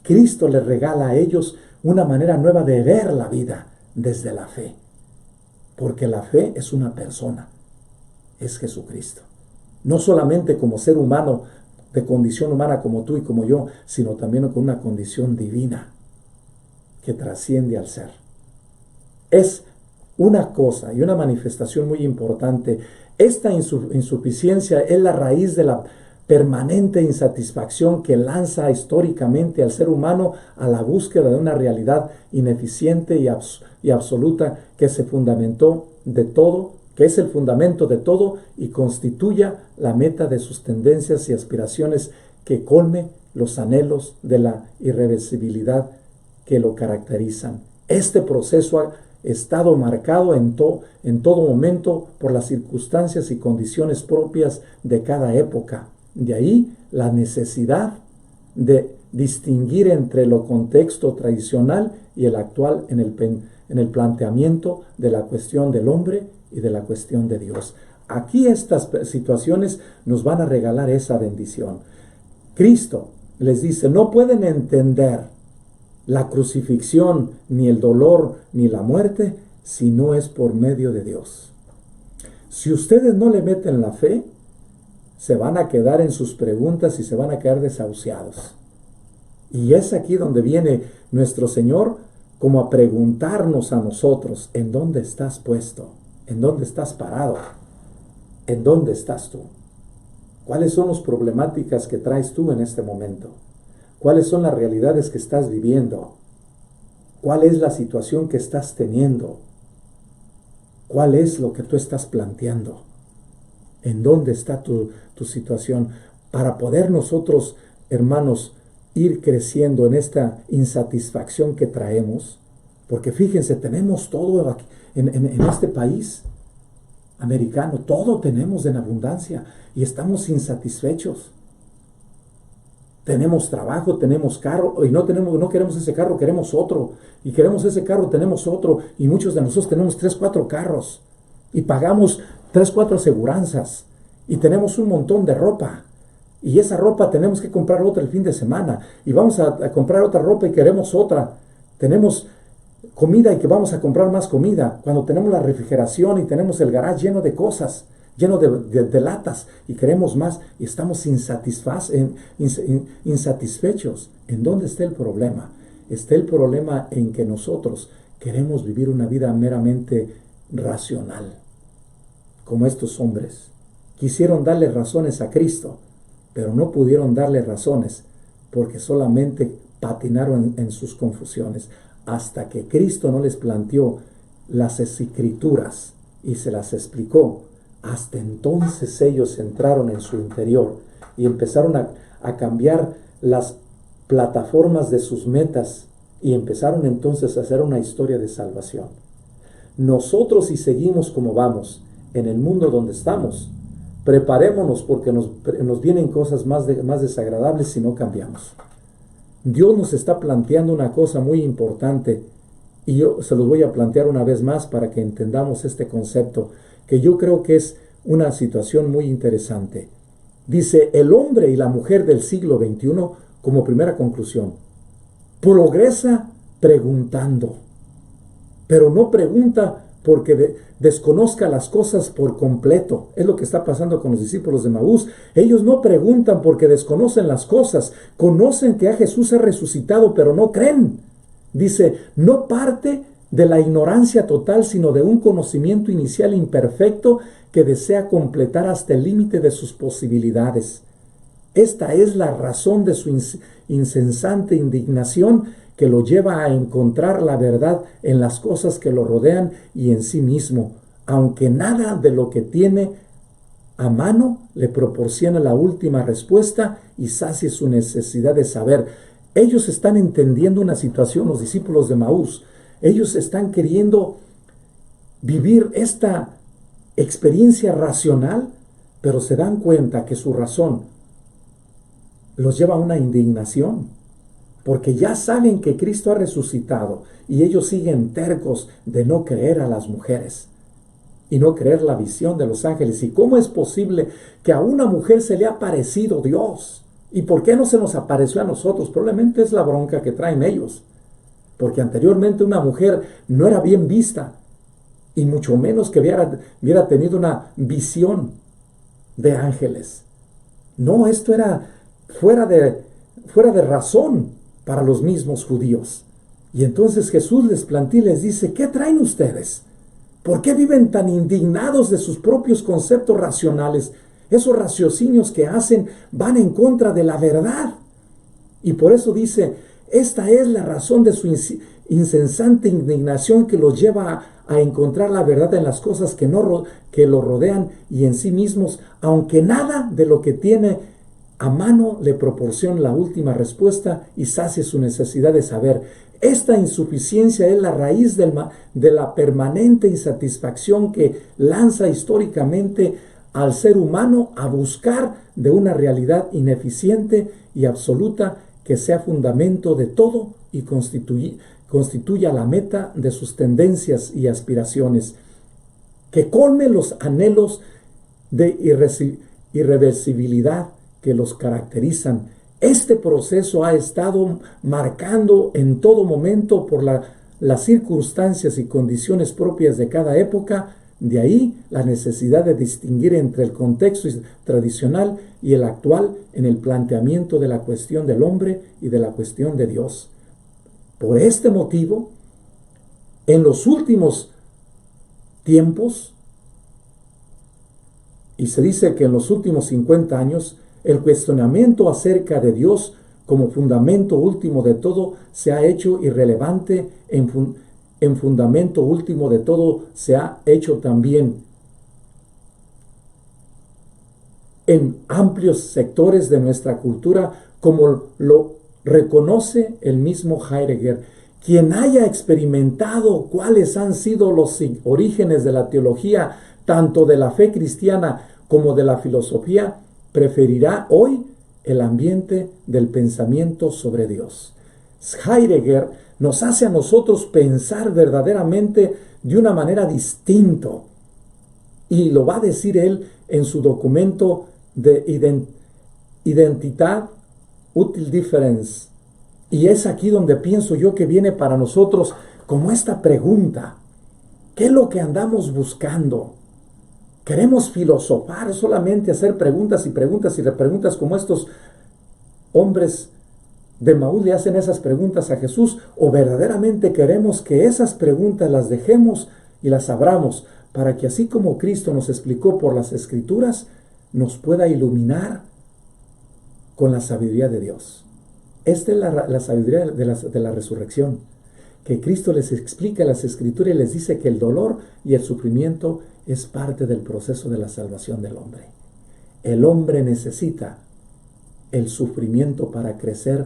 Cristo les regala a ellos una manera nueva de ver la vida desde la fe, porque la fe es una persona, es Jesucristo. No solamente como ser humano, de condición humana como tú y como yo, sino también con una condición divina que trasciende al ser. Es una cosa y una manifestación muy importante. Esta insuficiencia es la raíz de la permanente insatisfacción que lanza históricamente al ser humano a la búsqueda de una realidad ineficiente y absoluta que se fundamentó de todo, que es el fundamento de todo y constituya la meta de sus tendencias y aspiraciones, que colme los anhelos de la irreversibilidad que lo caracterizan. Este proceso ha estado marcado en todo momento por las circunstancias y condiciones propias de cada época. De ahí la necesidad de distinguir entre lo contexto tradicional y el actual en el planteamiento de la cuestión del hombre y de la cuestión de Dios. Aquí estas situaciones nos van a regalar esa bendición. Cristo les dice, no pueden entender la crucifixión, ni el dolor, ni la muerte, si no es por medio de Dios. Si ustedes no le meten la fe, se van a quedar en sus preguntas y se van a quedar desahuciados. Y es aquí donde viene nuestro Señor como a preguntarnos a nosotros, ¿en dónde estás puesto? ¿En dónde estás parado? ¿En dónde estás tú? ¿Cuáles son las problemáticas que traes tú en este momento? ¿Cuáles son las realidades que estás viviendo? ¿Cuál es la situación que estás teniendo? ¿Cuál es lo que tú estás planteando? ¿En dónde está tu situación? Para poder nosotros, hermanos, ir creciendo en esta insatisfacción que traemos, porque fíjense, tenemos todo aquí, en este país. americano, todo tenemos en abundancia y estamos insatisfechos. Tenemos trabajo, tenemos carro y no queremos ese carro, queremos otro. Y queremos ese carro, tenemos otro. Y muchos de nosotros tenemos 3, 4 carros. Y pagamos 3, 4 aseguranzas. Y tenemos un montón de ropa. Y esa ropa tenemos que comprar otra el fin de semana. Y vamos a comprar otra ropa y queremos otra. Tenemos comida y que vamos a comprar más comida. Cuando tenemos la refrigeración y tenemos el garage lleno de cosas, lleno de latas y queremos más y estamos insatisfechos. ¿En dónde está el problema? Está el problema en que nosotros queremos vivir una vida meramente racional, como estos hombres. Quisieron darle razones a Cristo, pero no pudieron darle razones porque solamente patinaron en sus confusiones hasta que Cristo no les planteó las escrituras y se las explicó. Hasta entonces ellos entraron en su interior y empezaron a cambiar las plataformas de sus metas y empezaron entonces a hacer una historia de salvación. Nosotros, si seguimos como vamos en el mundo donde estamos, preparémonos porque nos vienen cosas más desagradables si no cambiamos. Dios nos está planteando una cosa muy importante y yo se los voy a plantear una vez más para que entendamos este concepto, que yo creo que es una situación muy interesante. Dice, el hombre y la mujer del siglo XXI, como primera conclusión, progresa preguntando, pero no pregunta porque desconozca las cosas por completo. Es lo que está pasando con los discípulos de Maús. Ellos no preguntan porque desconocen las cosas, conocen que a Jesús ha resucitado, pero no creen. Dice, no parte de la ignorancia total, sino de un conocimiento inicial imperfecto que desea completar hasta el límite de sus posibilidades. Esta es la razón de su insensante indignación que lo lleva a encontrar la verdad en las cosas que lo rodean y en sí mismo, aunque nada de lo que tiene a mano le proporciona la última respuesta y sacie su necesidad de saber. Ellos están entendiendo una situación, los discípulos de Maús. Ellos están queriendo vivir esta experiencia racional, pero se dan cuenta que su razón los lleva a una indignación, porque ya saben que Cristo ha resucitado y ellos siguen tercos de no creer a las mujeres y no creer la visión de los ángeles. ¿Y cómo es posible que a una mujer se le ha aparecido Dios? ¿Y por qué no se nos apareció a nosotros? Probablemente es la bronca que traen ellos, porque anteriormente una mujer no era bien vista y mucho menos que hubiera tenido una visión de ángeles. No, esto era fuera de razón para los mismos judíos. Y entonces Jesús les plantea y les dice, ¿qué traen ustedes? ¿Por qué viven tan indignados de sus propios conceptos racionales? Esos raciocinios que hacen van en contra de la verdad. Y por eso dice, esta es la razón de su insensante indignación que los lleva a encontrar la verdad en las cosas que lo rodean y en sí mismos, aunque nada de lo que tiene a mano le proporciona la última respuesta y sacie su necesidad de saber. Esta insuficiencia es la raíz de la permanente insatisfacción que lanza históricamente al ser humano a buscar de una realidad ineficiente y absoluta que sea fundamento de todo y constituya la meta de sus tendencias y aspiraciones, que colme los anhelos de irreversibilidad que los caracterizan. Este proceso ha estado marcando en todo momento por las circunstancias y condiciones propias de cada época. De ahí la necesidad de distinguir entre el contexto tradicional y el actual en el planteamiento de la cuestión del hombre y de la cuestión de Dios. Por este motivo, en los últimos tiempos, y se dice que en los últimos 50 años, el cuestionamiento acerca de Dios como fundamento último de todo se ha hecho irrelevante. En fundamento último de todo se ha hecho también en amplios sectores de nuestra cultura, como lo reconoce el mismo Heidegger. Quien haya experimentado cuáles han sido los orígenes de la teología tanto de la fe cristiana como de la filosofía, preferirá hoy el ambiente del pensamiento sobre Dios. Heidegger nos hace a nosotros pensar verdaderamente de una manera distinta. Y lo va a decir él en su documento de Identität Util Differenz. Y es aquí donde pienso yo que viene para nosotros como esta pregunta. ¿Qué es lo que andamos buscando? ¿Queremos filosofar, solamente hacer preguntas y preguntas y repreguntas como estos hombres de Maús le hacen esas preguntas a Jesús? ¿O verdaderamente queremos que esas preguntas las dejemos y las abramos para que así como Cristo nos explicó por las Escrituras, nos pueda iluminar con la sabiduría de Dios? Esta es la sabiduría de la resurrección, que Cristo les explica las Escrituras y les dice que el dolor y el sufrimiento es parte del proceso de la salvación del hombre. El hombre necesita el sufrimiento para crecer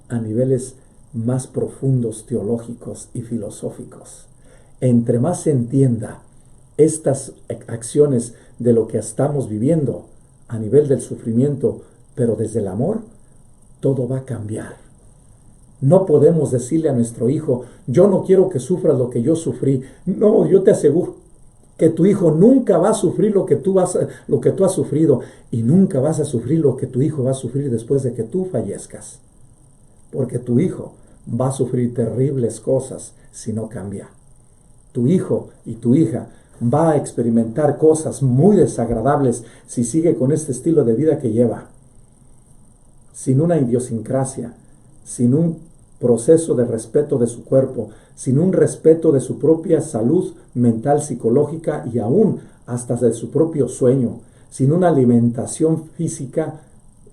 a niveles más profundos, teológicos y filosóficos. Entre más se entienda estas acciones de lo que estamos viviendo a nivel del sufrimiento, pero desde el amor, todo va a cambiar. No podemos decirle a nuestro hijo, yo no quiero que sufras lo que yo sufrí. No, yo te aseguro que tu hijo nunca va a sufrir lo que tú has sufrido, y nunca vas a sufrir lo que tu hijo va a sufrir después de que tú fallezcas. Porque tu hijo va a sufrir terribles cosas si no cambia. Tu hijo y tu hija va a experimentar cosas muy desagradables si sigue con este estilo de vida que lleva, sin una idiosincrasia, sin un proceso de respeto de su cuerpo, sin un respeto de su propia salud mental, psicológica y aún hasta de su propio sueño, sin una alimentación física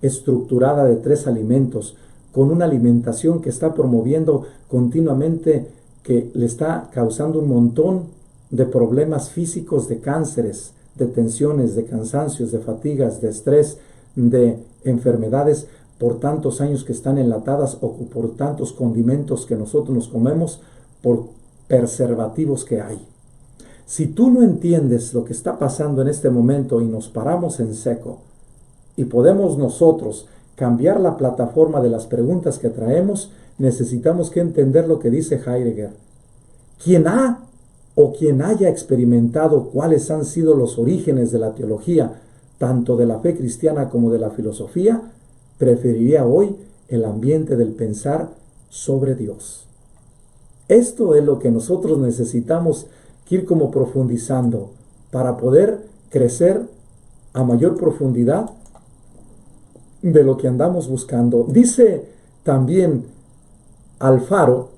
estructurada de 3 alimentos, con una alimentación que está promoviendo continuamente, que le está causando un montón de problemas físicos, de cánceres, de tensiones, de cansancios, de fatigas, de estrés, de enfermedades, por tantos años que están enlatadas o por tantos condimentos que nosotros nos comemos, por preservativos que hay. Si tú no entiendes lo que está pasando en este momento y nos paramos en seco y podemos nosotros cambiar la plataforma de las preguntas que traemos, necesitamos que entender lo que dice Heidegger. Quien haya experimentado cuáles han sido los orígenes de la teología, tanto de la fe cristiana como de la filosofía, preferiría hoy el ambiente del pensar sobre Dios. Esto es lo que nosotros necesitamos ir como profundizando para poder crecer a mayor profundidad de lo que andamos buscando. Dice también Alfaro,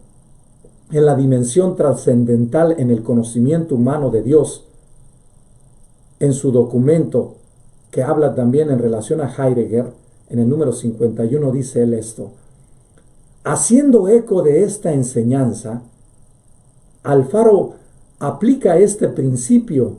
en la dimensión trascendental en el conocimiento humano de Dios, en su documento que habla también en relación a Heidegger, en el número 51 dice él esto: haciendo eco de esta enseñanza, Alfaro aplica este principio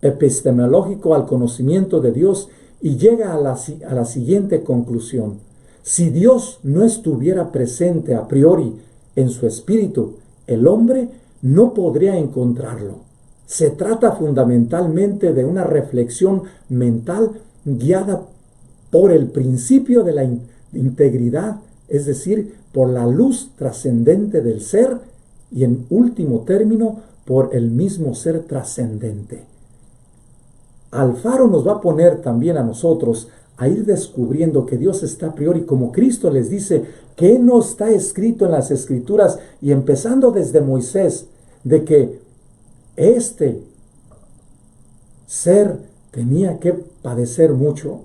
epistemológico al conocimiento de Dios y llega a la siguiente conclusión: si Dios no estuviera presente a priori en su espíritu, el hombre no podría encontrarlo. Se trata fundamentalmente de una reflexión mental guiada por el principio de la integridad, es decir, por la luz trascendente del ser y en último término por el mismo ser trascendente. Alfaro nos va a poner también a nosotros a ir descubriendo que Dios está a priori, como Cristo les dice, que no está escrito en las Escrituras, y empezando desde Moisés, de que este ser tenía que padecer mucho.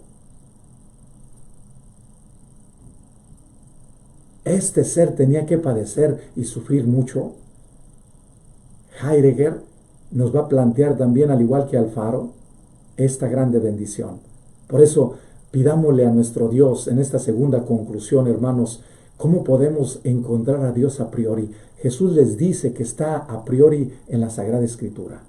Este ser tenía que padecer y sufrir mucho. Heidegger nos va a plantear también, al igual que Alfaro, esta grande bendición. Por eso, pidámosle a nuestro Dios en esta segunda conclusión, hermanos, ¿cómo podemos encontrar a Dios a priori? Jesús les dice que está a priori en la Sagrada Escritura.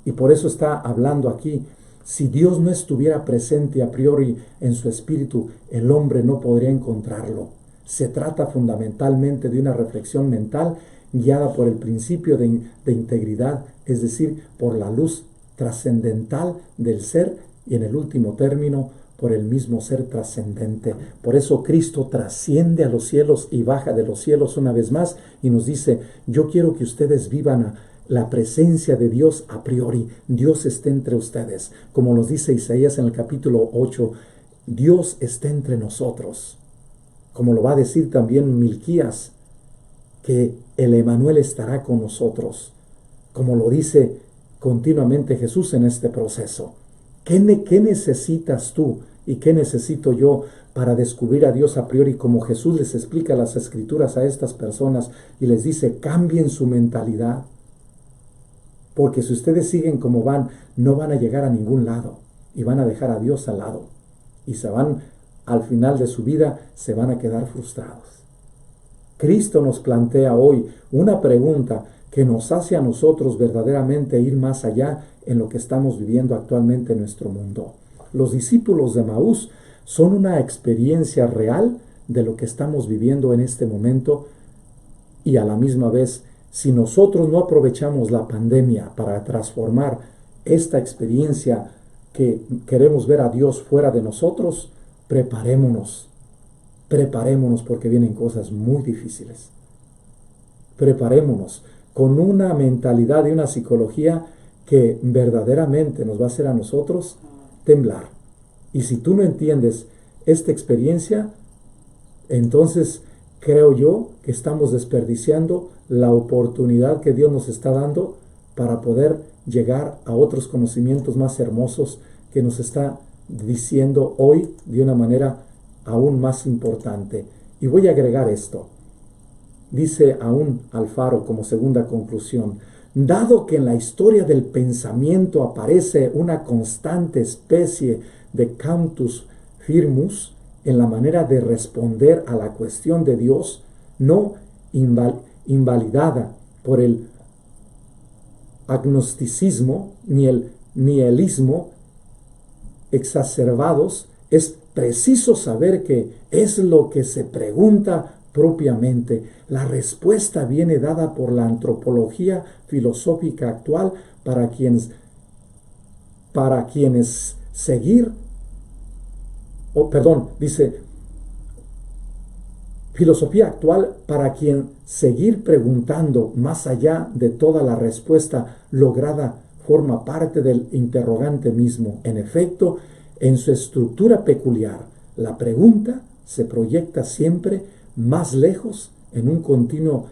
Y por eso está hablando aquí. Si Dios no estuviera presente a priori en su espíritu, el hombre no podría encontrarlo. Se trata fundamentalmente de una reflexión mental guiada por el principio de integridad, es decir, por la luz trascendental del ser y en el último término por el mismo ser trascendente. Por eso Cristo trasciende a los cielos y baja de los cielos una vez más y nos dice, yo quiero que ustedes vivan la presencia de Dios a priori. Dios está entre ustedes. Como nos dice Isaías en el capítulo 8, Dios está entre nosotros. Como lo va a decir también Milquías, que el Emanuel estará con nosotros. Como lo dice continuamente Jesús en este proceso. ¿Qué necesitas tú y qué necesito yo para descubrir a Dios a priori? Como Jesús les explica las Escrituras a estas personas y les dice, cambien su mentalidad. Porque si ustedes siguen como van, no van a llegar a ningún lado y van a dejar a Dios al lado. Y al final de su vida, se van a quedar frustrados. Cristo nos plantea hoy una pregunta que nos hace a nosotros verdaderamente ir más allá en lo que estamos viviendo actualmente en nuestro mundo. Los discípulos de Emaús son una experiencia real de lo que estamos viviendo en este momento y a la misma vez, si nosotros no aprovechamos la pandemia para transformar esta experiencia que queremos ver a Dios fuera de nosotros, preparémonos porque vienen cosas muy difíciles. Preparémonos con una mentalidad y una psicología que verdaderamente nos va a hacer a nosotros temblar. Y si tú no entiendes esta experiencia, entonces creo yo que estamos desperdiciando la oportunidad que Dios nos está dando para poder llegar a otros conocimientos más hermosos que nos está diciendo hoy de una manera aún más importante. Y voy a agregar esto. Dice aún Alfaro como segunda conclusión, dado que en la historia del pensamiento aparece una constante especie de cantus firmus en la manera de responder a la cuestión de Dios, no invalidada por el agnosticismo ni el nihilismo exacerbados, es preciso saber qué es lo que se pregunta propiamente. La respuesta viene dada por la antropología filosófica actual para quienes seguir, dice, filosofía actual para quien seguir preguntando más allá de toda la respuesta lograda forma parte del interrogante mismo. En efecto, en su estructura peculiar, la pregunta se proyecta siempre más lejos en un continuo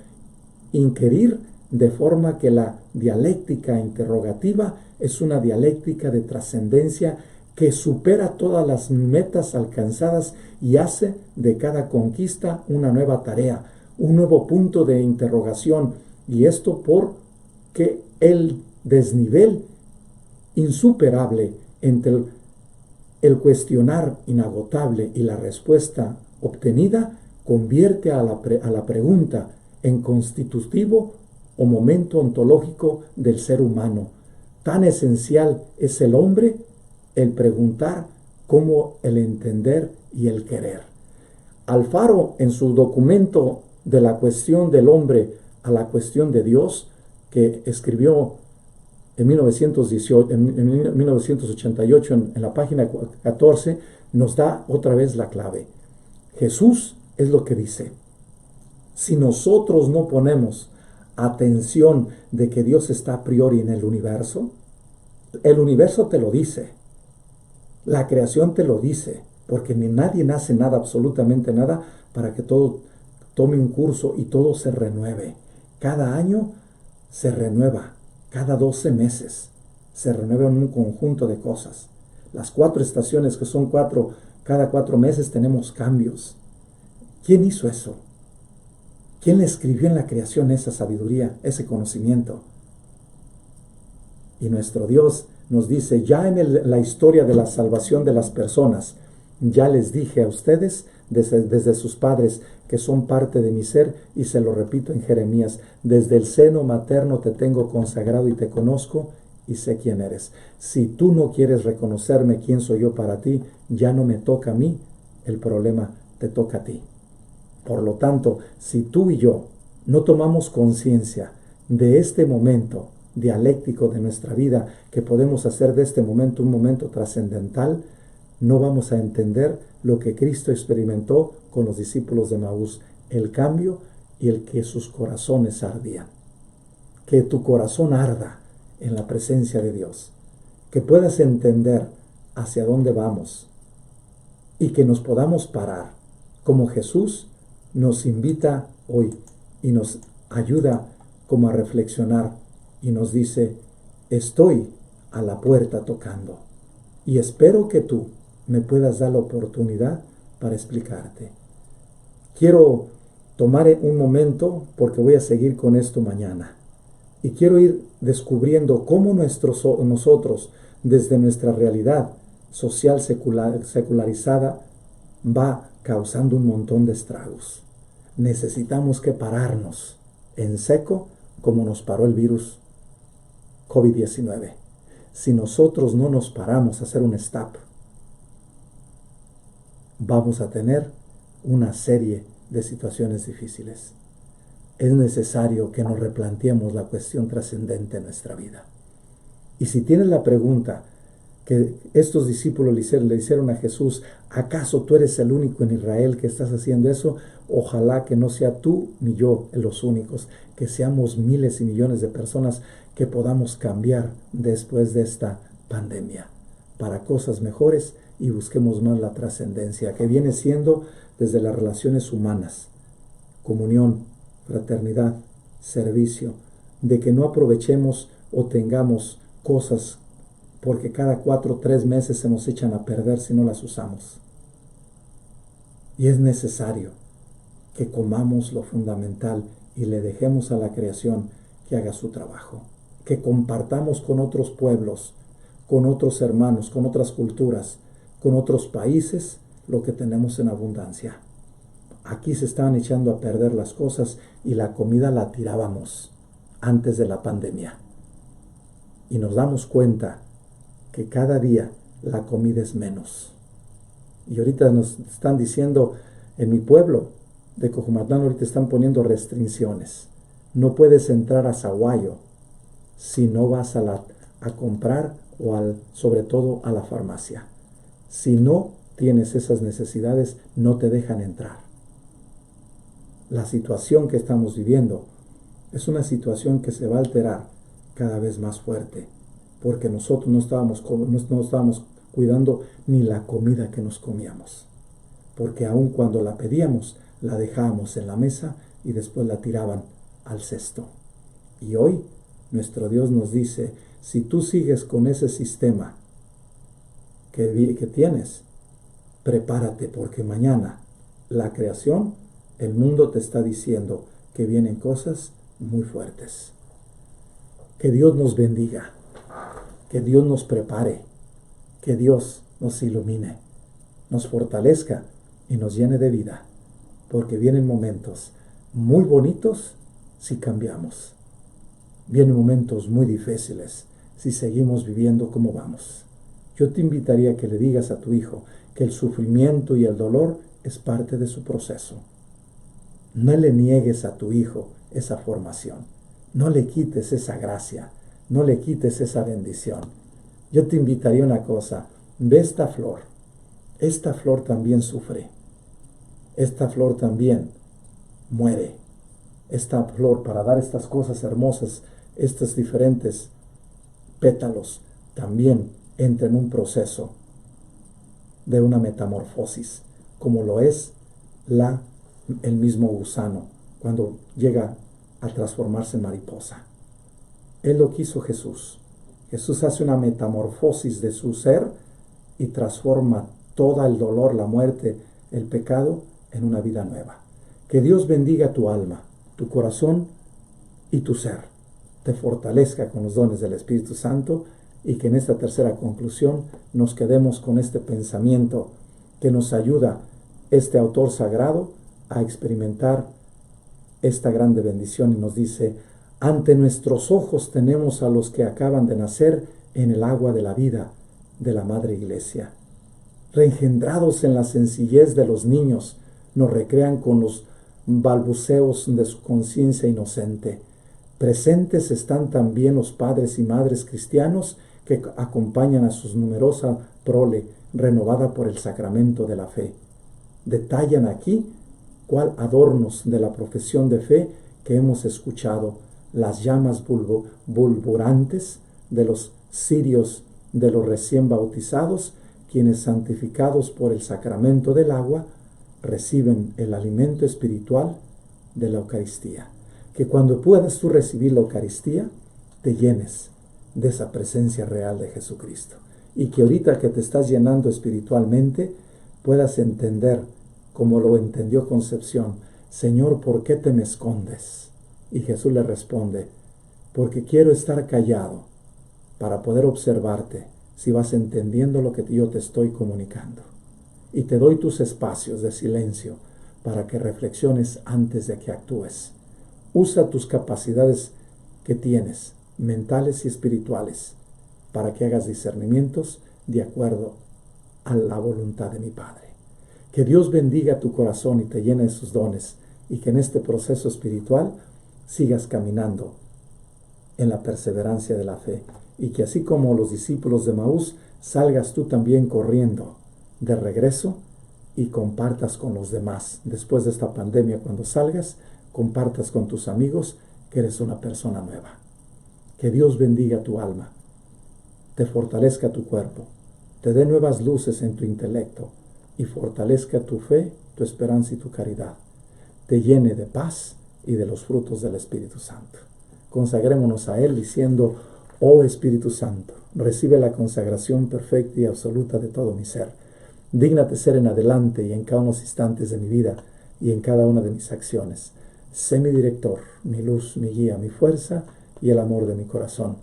inquirir, de forma que la dialéctica interrogativa es una dialéctica de trascendencia que supera todas las metas alcanzadas y hace de cada conquista una nueva tarea, un nuevo punto de interrogación, y esto porque el desnivel insuperable entre el cuestionar inagotable y la respuesta obtenida convierte a la pregunta en constitutivo o momento ontológico del ser humano. Tan esencial es el hombre, el preguntar, como el entender y el querer. Alfaro, en su documento de la cuestión del hombre a la cuestión de Dios, que escribió en 1988 en la página 14, nos da otra vez la clave. Jesús es lo que dice. Si nosotros no ponemos atención de que Dios está a priori en el universo te lo dice. La creación te lo dice, porque ni nadie nace nada, absolutamente nada, para que todo tome un curso y todo se renueve. Cada año se renueva, cada 12 meses se renueva un conjunto de cosas. Las 4 estaciones, que son 4, cada 4 meses tenemos cambios. ¿Quién hizo eso? ¿Quién le escribió en la creación esa sabiduría, ese conocimiento? Y nuestro Dios nos dice, ya en la historia de la salvación de las personas, ya les dije a ustedes desde sus padres que son parte de mi ser, y se lo repito en Jeremías, desde el seno materno te tengo consagrado y te conozco y sé quién eres. Si tú no quieres reconocerme quién soy yo para ti, ya no me toca a mí, el problema te toca a ti. Por lo tanto, si tú y yo no tomamos conciencia de este momento dialéctico de nuestra vida, que podemos hacer de este momento un momento trascendental, no vamos a entender lo que Cristo experimentó con los discípulos de Maús, el cambio y el que sus corazones ardían. Que tu corazón arda en la presencia de Dios, que puedas entender hacia dónde vamos y que nos podamos parar, como Jesús nos invita hoy y nos ayuda como a reflexionar y nos dice: estoy a la puerta tocando y espero que tú me puedas dar la oportunidad para explicarte. Quiero tomar un momento porque voy a seguir con esto mañana y quiero ir descubriendo cómo nosotros, desde nuestra realidad social secularizada, va causando un montón de estragos. Necesitamos que pararnos en seco como nos paró el virus COVID-19. Si nosotros no nos paramos a hacer un stop, vamos a tener una serie de situaciones difíciles. Es necesario que nos replanteemos la cuestión trascendente en nuestra vida. Y si tienes la pregunta que estos discípulos le hicieron a Jesús: ¿acaso tú eres el único en Israel que estás haciendo eso? Ojalá que no sea tú ni yo los únicos, que seamos miles y millones de personas que podamos cambiar después de esta pandemia para cosas mejores y busquemos más la trascendencia, que viene siendo desde las relaciones humanas, comunión, fraternidad, servicio, de que no aprovechemos o tengamos cosas porque cada 4 o 3 meses se nos echan a perder si no las usamos. Y es necesario que comamos lo fundamental y le dejemos a la creación que haga su trabajo, que compartamos con otros pueblos, con otros hermanos, con otras culturas, con otros países lo que tenemos en abundancia. Aquí se estaban echando a perder las cosas y la comida la tirábamos antes de la pandemia. Y nos damos cuenta que cada día la comida es menos. Y ahorita nos están diciendo en mi pueblo de Cojumatlán, ahorita están poniendo restricciones. No puedes entrar a Sahuayo si no vas a comprar o sobre todo a la farmacia. Si no tienes esas necesidades, no te dejan entrar. La situación que estamos viviendo es una situación que se va a alterar cada vez más fuerte, porque nosotros no estábamos cuidando ni la comida que nos comíamos, porque aun cuando la pedíamos, la dejábamos en la mesa y después la tiraban al cesto. Y hoy nuestro Dios nos dice: si tú sigues con ese sistema que tienes, prepárate, porque mañana la creación, el mundo te está diciendo que vienen cosas muy fuertes. Que Dios nos bendiga, que Dios nos prepare, que Dios nos ilumine, nos fortalezca y nos llene de vida, porque vienen momentos muy bonitos si cambiamos. Vienen momentos muy difíciles si seguimos viviendo como vamos. Yo te invitaría a que le digas a tu hijo que el sufrimiento y el dolor es parte de su proceso. No le niegues a tu hijo esa formación. No le quites esa gracia. No le quites esa bendición. Yo te invitaría a una cosa. Ve esta flor. Esta flor también sufre. Esta flor también muere. Esta flor, para dar estas cosas hermosas, estos diferentes pétalos, también entra en un proceso de una metamorfosis, como lo es el mismo gusano cuando llega a transformarse en mariposa. Él lo quiso Jesús. Jesús hace una metamorfosis de su ser y transforma todo el dolor, la muerte, el pecado en una vida nueva. Que Dios bendiga tu alma, tu corazón y tu ser. Te fortalezca con los dones del Espíritu Santo y que en esta tercera conclusión nos quedemos con este pensamiento que nos ayuda este autor sagrado a experimentar esta grande bendición y nos dice: ante nuestros ojos tenemos a los que acaban de nacer en el agua de la vida de la Madre Iglesia. Reengendrados en la sencillez de los niños, nos recrean con los balbuceos de su conciencia inocente. Presentes están también los padres y madres cristianos que acompañan a su numerosa prole renovada por el sacramento de la fe. Detallan aquí cuál adornos de la profesión de fe que hemos escuchado, las llamas bulburantes de los cirios de los recién bautizados, quienes santificados por el sacramento del agua reciben el alimento espiritual de la Eucaristía. Que cuando puedas tú recibir la Eucaristía, te llenes de esa presencia real de Jesucristo. Y que ahorita que te estás llenando espiritualmente, puedas entender, como lo entendió Concepción: Señor, ¿por qué te me escondes? Y Jesús le responde: porque quiero estar callado para poder observarte si vas entendiendo lo que yo te estoy comunicando. Y te doy tus espacios de silencio para que reflexiones antes de que actúes. Usa tus capacidades que tienes, mentales y espirituales, para que hagas discernimientos de acuerdo a la voluntad de mi Padre. Que Dios bendiga tu corazón y te llene de sus dones, y que en este proceso espiritual sigas caminando en la perseverancia de la fe, y que así como los discípulos de Maús, salgas tú también corriendo de regreso y compartas con los demás. Después de esta pandemia, cuando salgas, compartas con tus amigos que eres una persona nueva. Que Dios bendiga tu alma, te fortalezca tu cuerpo, te dé nuevas luces en tu intelecto y fortalezca tu fe, tu esperanza y tu caridad. Te llene de paz y de los frutos del Espíritu Santo. Consagrémonos a Él diciendo: oh Espíritu Santo, recibe la consagración perfecta y absoluta de todo mi ser. Dígnate ser en adelante y en cada uno de los instantes de mi vida y en cada una de mis acciones. Sé mi director, mi luz, mi guía, mi fuerza y el amor de mi corazón.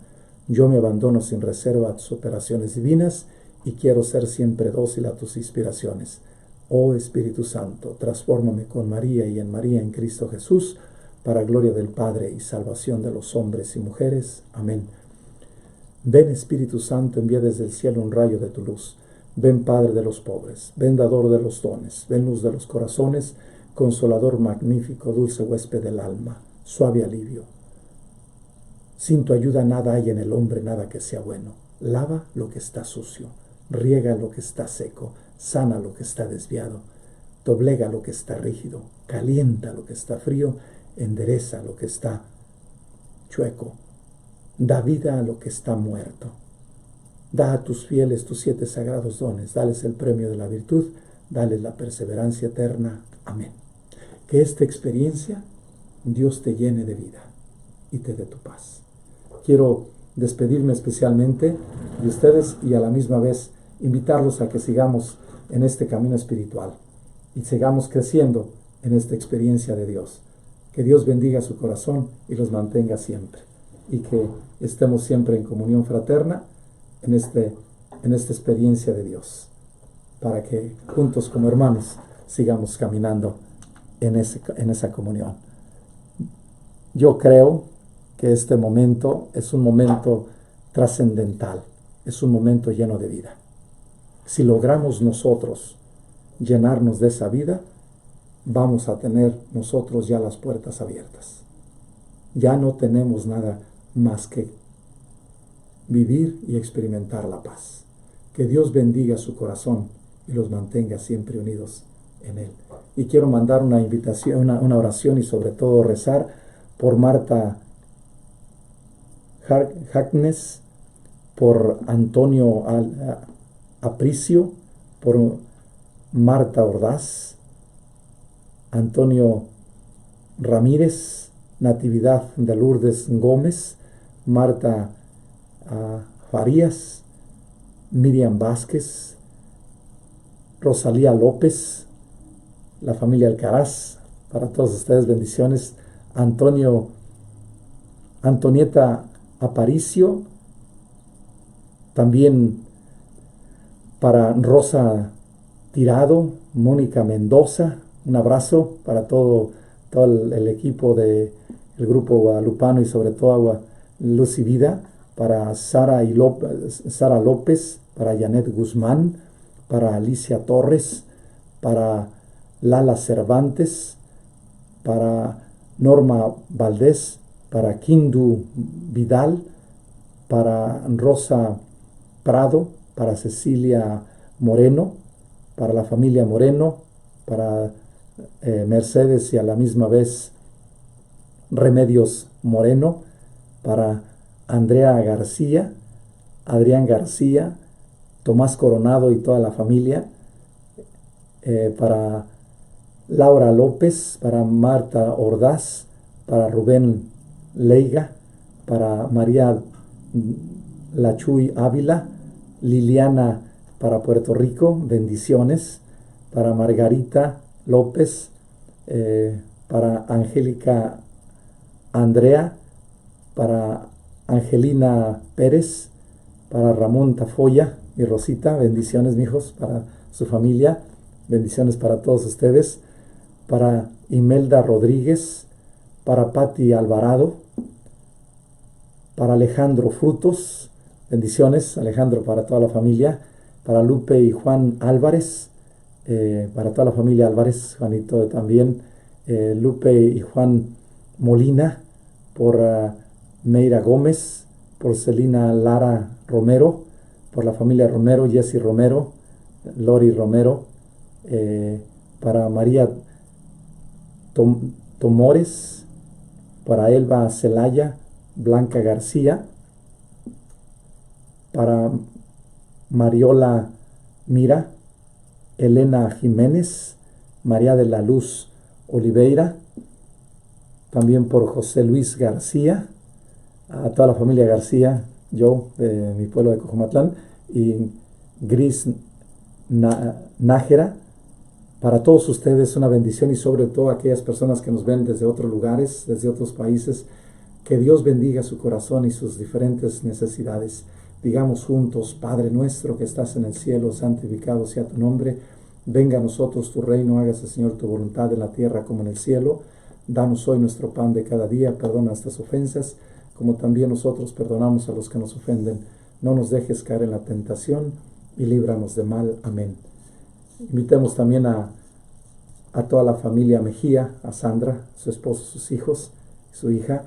Yo me abandono sin reserva a tus operaciones divinas y quiero ser siempre dócil a tus inspiraciones. Oh Espíritu Santo, transfórmame con María y en María en Cristo Jesús, para gloria del Padre y salvación de los hombres y mujeres. Amén. Ven Espíritu Santo, envía desde el cielo un rayo de tu luz. Ven Padre de los pobres, ven dador de los dones, ven luz de los corazones, consolador magnífico, dulce huésped del alma, suave alivio. Sin tu ayuda nada hay en el hombre, nada que sea bueno. Lava lo que está sucio, riega lo que está seco, sana lo que está desviado, doblega lo que está rígido, calienta lo que está frío, endereza lo que está chueco, da vida a lo que está muerto. Da a tus fieles tus 7 sagrados dones, dales el premio de la virtud, dales la perseverancia eterna. Amén. Que esta experiencia Dios te llene de vida y te dé tu paz. Quiero despedirme especialmente de ustedes y a la misma vez invitarlos a que sigamos en este camino espiritual y sigamos creciendo en esta experiencia de Dios. Que Dios bendiga su corazón y los mantenga siempre, y que estemos siempre en comunión fraterna en esta experiencia de Dios, para que juntos como hermanos sigamos caminando en esa comunión. Yo creo que este momento es un momento trascendental, es un momento lleno de vida. Si logramos nosotros llenarnos de esa vida, vamos a tener nosotros ya las puertas abiertas. Ya no tenemos nada más que vivir y experimentar la paz. Que Dios bendiga su corazón y los mantenga siempre unidos en Él. Y quiero mandar una invitación, una oración y sobre todo rezar por Marta Hacknes, por Antonio Apricio, por Marta Ordaz, Antonio Ramírez, Natividad de Lourdes Gómez, Marta Farías, Miriam Vázquez, Rosalía López, la familia Alcaraz, para todos ustedes bendiciones, Antonieta Aparicio, también para Rosa Tirado, Mónica Mendoza, un abrazo para todo el equipo del grupo guadalupano y sobre todo Luz y Vida, para Sara López, para Janet Guzmán, para Alicia Torres, para Lala Cervantes, para Norma Valdés, para Kindu Vidal, para Rosa Prado, para Cecilia Moreno, para la familia Moreno, para Mercedes y a la misma vez Remedios Moreno, para Andrea García, Adrián García, Tomás Coronado y toda la familia, para Laura López, para Marta Ordaz, para Rubén Leiga, para María Lachuy Ávila, Liliana para Puerto Rico, bendiciones, para Margarita López, para Angélica Andrea, para Angelina Pérez, para Ramón Tafoya y Rosita, bendiciones, mijos, para su familia, bendiciones para todos ustedes, para Imelda Rodríguez, para Patti Alvarado, para Alejandro Frutos, bendiciones, Alejandro, para toda la familia, para Lupe y Juan Álvarez, para toda la familia Álvarez, Juanito también, Lupe y Juan Molina, por Meira Gómez, por Celina Lara Romero, por la familia Romero, Jessy Romero, Lori Romero, para María Tomores, para Elba Celaya, Blanca García, para Mariola Mira, Elena Jiménez, María de la Luz Oliveira, también por José Luis García, a toda la familia García, yo de mi pueblo de Cojumatlán, y Gris Nájera. Para todos ustedes una bendición, y sobre todo a aquellas personas que nos ven desde otros lugares, desde otros países, que Dios bendiga su corazón y sus diferentes necesidades. Digamos juntos: Padre nuestro que estás en el cielo, santificado sea tu nombre. Venga a nosotros tu reino, hágase, Señor, tu voluntad en la tierra como en el cielo. Danos hoy nuestro pan de cada día, perdona nuestras ofensas, como también nosotros perdonamos a los que nos ofenden. No nos dejes caer en la tentación y líbranos de mal. Amén. Invitemos también a toda la familia Mejía, a Sandra, su esposo, sus hijos, su hija.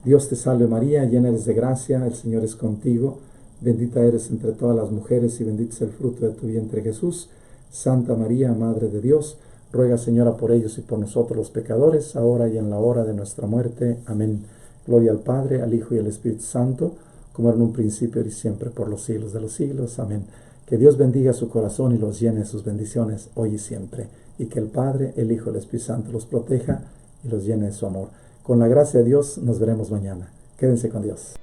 Dios te salve María, llena eres de gracia, el Señor es contigo. Bendita eres entre todas las mujeres y bendito es el fruto de tu vientre Jesús. Santa María, Madre de Dios, ruega, Señora, por ellos y por nosotros los pecadores, ahora y en la hora de nuestra muerte. Amén. Gloria al Padre, al Hijo y al Espíritu Santo, como era en un principio y siempre, por los siglos de los siglos. Amén. Que Dios bendiga su corazón y los llene de sus bendiciones hoy y siempre. Y que el Padre, el Hijo y el Espíritu Santo los proteja y los llene de su amor. Con la gracia de Dios nos veremos mañana. Quédense con Dios.